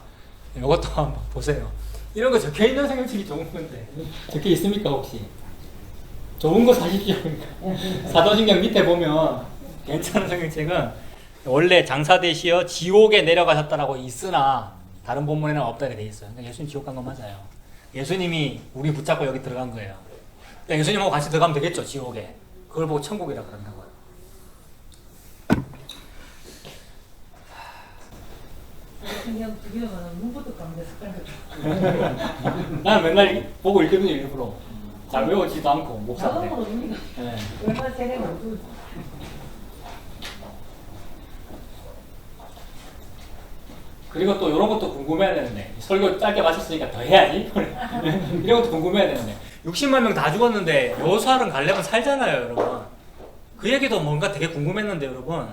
이것도 한번 보세요. 이런 거 적혀 있는 성경책이 좋은 건데 적혀 있습니까 혹시? 좋은 거 사십시오. 사도신경 밑에 보면 괜찮은 성경책은 원래 장사되시어 지옥에 내려가셨다라고 있으나 다른 본문에는 없다 이렇게 돼 있어요. 그러니까 예수님 지옥 간 건 맞아요. 예수님이 우리 붙잡고 여기 들어간 거예요. 그러니까 예수님하고 같이 들어가면 되겠죠, 지옥에. 그걸 보고 천국이라 그런다고요. 그냥 두개만 문부터 가면 습관이 나는 맨날 보고 읽거든요, 일부러. 잘 외우지도 않고, 목사인데. 자동으로 우리가 네. 얼마나 세례만 두 그리고 또 이런 것도 궁금해야 되는데, 설교 짧게 마쳤으니까 더 해야지. 이런 것도 궁금해야 되는데, 60만 명 다 죽었는데 여호수아는 갈렙은 살잖아요, 여러분. 그 얘기도 뭔가 되게 궁금했는데, 여러분.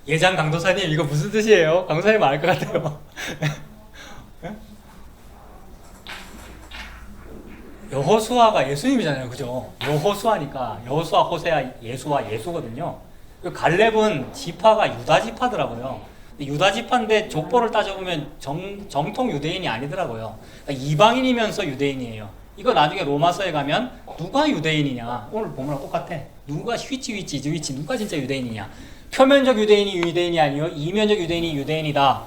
예장 강도사님, 이거 무슨 뜻이에요? 강도사님 알 것 같아요. 여호수아가 예수님이잖아요, 그죠? 여호수아니까 여호수아, 호세아, 예수와 예수거든요. 그 갈렙은 지파가 유다 지파더라고요. 유다 지파인데 족보를 따져보면 정통 유대인이 아니더라고요. 그러니까 이방인이면서 유대인이에요. 이거 나중에 로마서에 가면 누가 유대인이냐? 오늘 보면 똑같아. 누가 위치 누가 진짜 유대인이냐? 표면적 유대인이 유대인이 아니요 이면적 유대인이 유대인이다.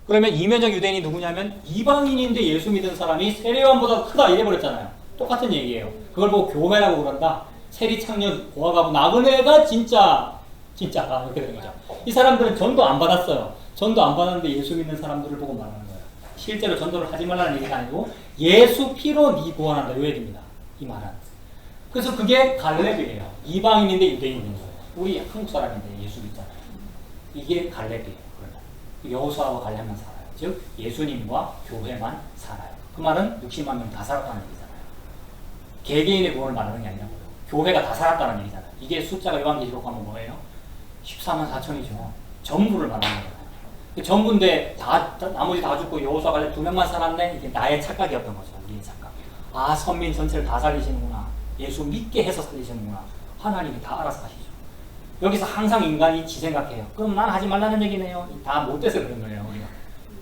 그러면 이면적 유대인이 누구냐면 이방인인데 예수 믿은 사람이 세례요한보다 크다 이래버렸잖아요. 똑같은 얘기예요. 그걸 보고 교회라고 그런다. 세리창녀 고아가부 나그네가 진짜가 이렇게 되는 거죠. 이 사람들은 전도 안 받았어요. 전도 안 받았는데 예수 믿는 사람들을 보고 말하는 거예요. 실제로 전도를 하지 말라는 얘기가 아니고 예수 피로 네 구원한다 이 얘기입니다. 이 말은. 그래서 그게 갈렙이에요. 이방인인데 유대인인 거예요. 우리 한국 사람인데 예수 믿잖아요. 이게 갈렙이에요. 여호수아와 갈렙만 살아요. 즉 예수님과 교회만 살아요. 그 말은 60만 명 다 살았다는 얘기잖아요. 개개인의 구원을 말하는 게 아니라고요. 교회가 다 살았다는 얘기잖아요. 이게 숫자가 요한계시록 가면 뭐예요? 14만 4천이죠. 전부를 말하는 거예요. 전부인데 나머지 다 죽고 여호수아 갈렙 2명만 살았네. 이게 나의 착각이었던 거죠. 우리의 착각. 아, 선민 전체를 다 살리시는구나. 예수 믿게 해서 살리시는구나. 하나님이 다 알아서 하시죠. 여기서 항상 인간이 지 생각해요. 그럼 난 하지 말라는 얘기네요. 다 못돼서 그런 거예요, 우리가.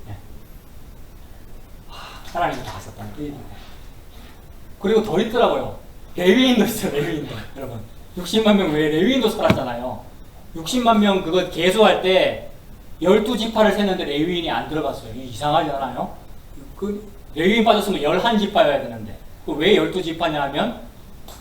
네. 하나님이 다 하셨다는 얘기예요. 그리고 더 있더라고요. 레위인도 있어요, 레위인도. 여러분. 60만 명 외에 레위인도 살았잖아요. 60만 명 그거 계수할 때 12지파를 셌는데 레위인이 안 들어갔어요. 이상하지 않아요? 그 레위인 빠졌으면 11지파여야 되는데. 왜 12지파냐 하면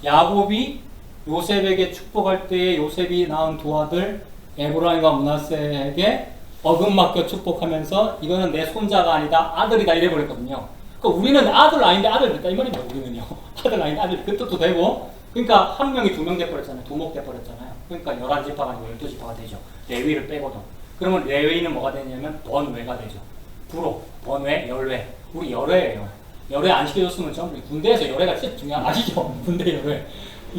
야곱이 요셉에게 축복할 때에 요셉이 낳은 두 아들 에브라임과 므낫세에게 어금 맡겨 축복하면서 이거는 내 손자가 아니다 아들이다 이래버렸거든요. 그러니까 우리는 아들 아닌데 아들 됐다 이 말입니다. 우리는요. 아들 아닌데 아들 그 뜻도 되고 그러니까 한 명이 2명 돼버렸잖아요. 두목 돼버렸잖아요. 그러니까 11지파가 아니고 12지파가 되죠. 레위를 빼고도. 그러면 레위는 뭐가 되냐면 번외가 되죠. 부록, 번외, 열외. 우리 열외예요. 열외 안 시켜줬으면 전부 군대에서 열외가 진짜 중요한 아시죠? 군대 열외.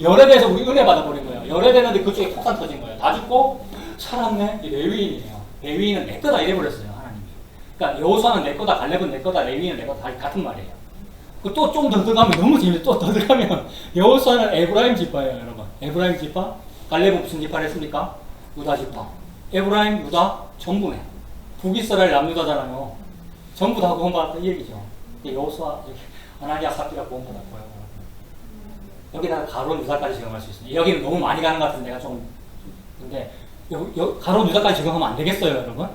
열애돼서 우리 은혜 받아버린 거예요. 열애되는데 그쪽에 폭탄 터진 거예요. 다 죽고 살았네. 레위인이에요. 레위인은 내 거다 이래버렸어요. 하나님이. 그러니까 여호수아는 내 거다, 갈렙은 내 거다, 레위인은 내 거다 다 같은 말이에요. 또 좀 더 들어가면 너무 재밌어요. 또 더 들어가면 여호수아는 에브라임 지파예요, 여러분. 에브라임 지파. 갈렙은 무슨 지파를 했습니까? 유다 지파. 에브라임, 유다 전부네. 북이스라엘 남유다잖아요. 전부 다 구원받았다 이 얘기죠. 여호수아, 아나니아 삽비라 구원받았고요. 여기다가 가론 유다까지 적용할 수 있습니다. 여기는 너무 많이 가는 것 같은데 내가 좀 근데 가론 유다까지 적용하면 안 되겠어요, 여러분.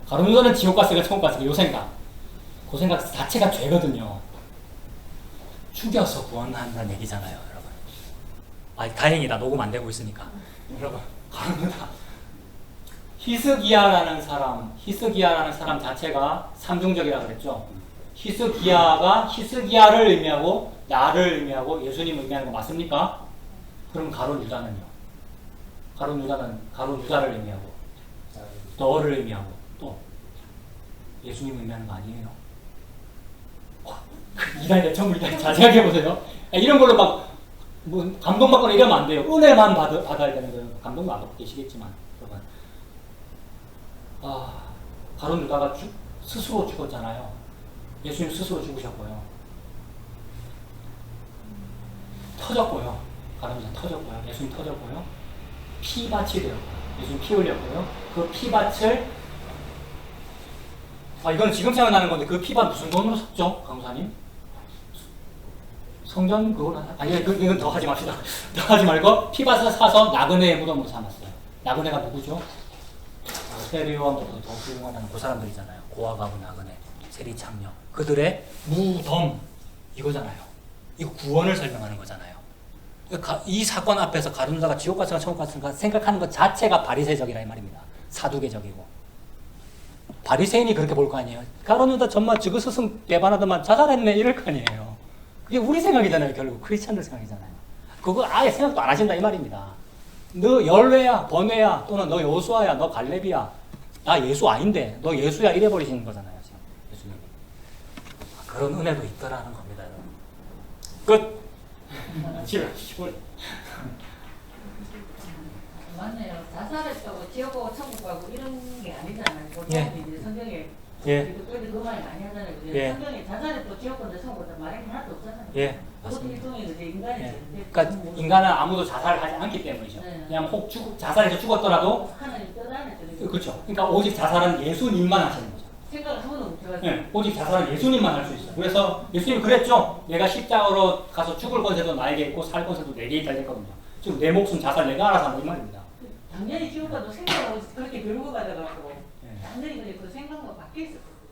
가론 유다는 지옥 갔으니까 천국 갔으니까 요 생각. 그 생각 자체가 죄거든요. 죽여서 구원한다는 얘기잖아요, 여러분. 아, 다행이다. 녹음 안 되고 있으니까. 여러분, 가론 유다. 히스기야라는 사람 자체가 삼중적이라 그랬죠. 히스기야를 의미하고 나를 의미하고 예수님을 의미하는 거 맞습니까? 그럼 가론 유다는요? 가론 유다를 의미하고 너를 의미하고 또 예수님을 의미하는 거 아니에요? 이단이다 전부 이단 잘 생각해 보세요. 이런 걸로 막 뭐 감동받거나 이러면 안 돼요. 은혜만 받아야 되는 거예요. 감동도 안 받고 계시겠지만 여러분. 가론 유다가 스스로 죽었잖아요. 예수님 스스로 죽으셨고요. 터졌고요. 가늠자 터졌고요. 예수님 터졌고요. 피밭이 되었고요. 예수님 피 흘렸고요. 그 피밭을 이건 지금 생각나는 건데 그 피밭 무슨 돈으로 샀죠? 강사님? 성전 그걸 이건 더 하지 맙시다. 더 하지 말고 피밭을 사서 나그네의 무덤으로 삼았어요. 나그네가 누구죠? 세리요한보다 더 훌륭하다는 그 사람들이잖아요. 고아가부 나그네, 세리창녀. 그들의 무덤 이거잖아요. 이거 구원을 설명하는 거잖아요. 이 사건 앞에서 가룟자가 지옥 갔을까 천국 갔을까 생각하는 것 자체가 바리새적이라 이 말입니다. 사두개적이고. 바리새인이 그렇게 볼 거 아니에요. 가룟유다 정말 지그 스승 배반하더만 자살했네 이럴 거 아니에요. 그게 우리 생각이잖아요. 결국 크리스찬들 생각이잖아요. 그거 아예 생각도 안 하신다 이 말입니다. 너 열외야, 번외야, 또는 너 여호수아야, 너 갈렙이야. 나 예수 아닌데 너 예수야 이래 버리시는 거잖아요. 지금 예수님이. 그런 은혜도 있더라는 겁니다. 여러분. 끝. 집에 가시고. 맞네요. 자살했다고 지옥 가고 천국 가고 이런 게 아니잖아요. 보통 예. 이제 성경에 예. 그래도 그 말이 많이 하잖아요. 예. 성경에 자살했다고 지옥 간다 천국 간다 말이 하나도 없잖아요. 예. 그것도 일종의 이제 인간이죠. 예. 근데 그러니까 인간은 아무도 자살을 하지 않기 때문이죠. 네. 그냥 혹 자살해서 죽었더라도 하나님 뜻 안에 들어있는 그렇죠. 그러니까 오직 자살은 예수님만 하시는 거죠. 생각을 한 번도 못 해가지고. 예, 오직 자살은 예수님만 할 수 있어요. 그래서 예수님이 그랬죠. 내가 십자가로 가서 죽을 권세도 나에게 있고 살 권세도 내게 있다 했거든요. 지금 내 목숨 자살 내가 알아서 한다 이 말입니다. 당연히 지옥 가도 생각하고 그렇게 결국 가다가고 예. 당연히 그 생각만 바뀌어 있었거든요.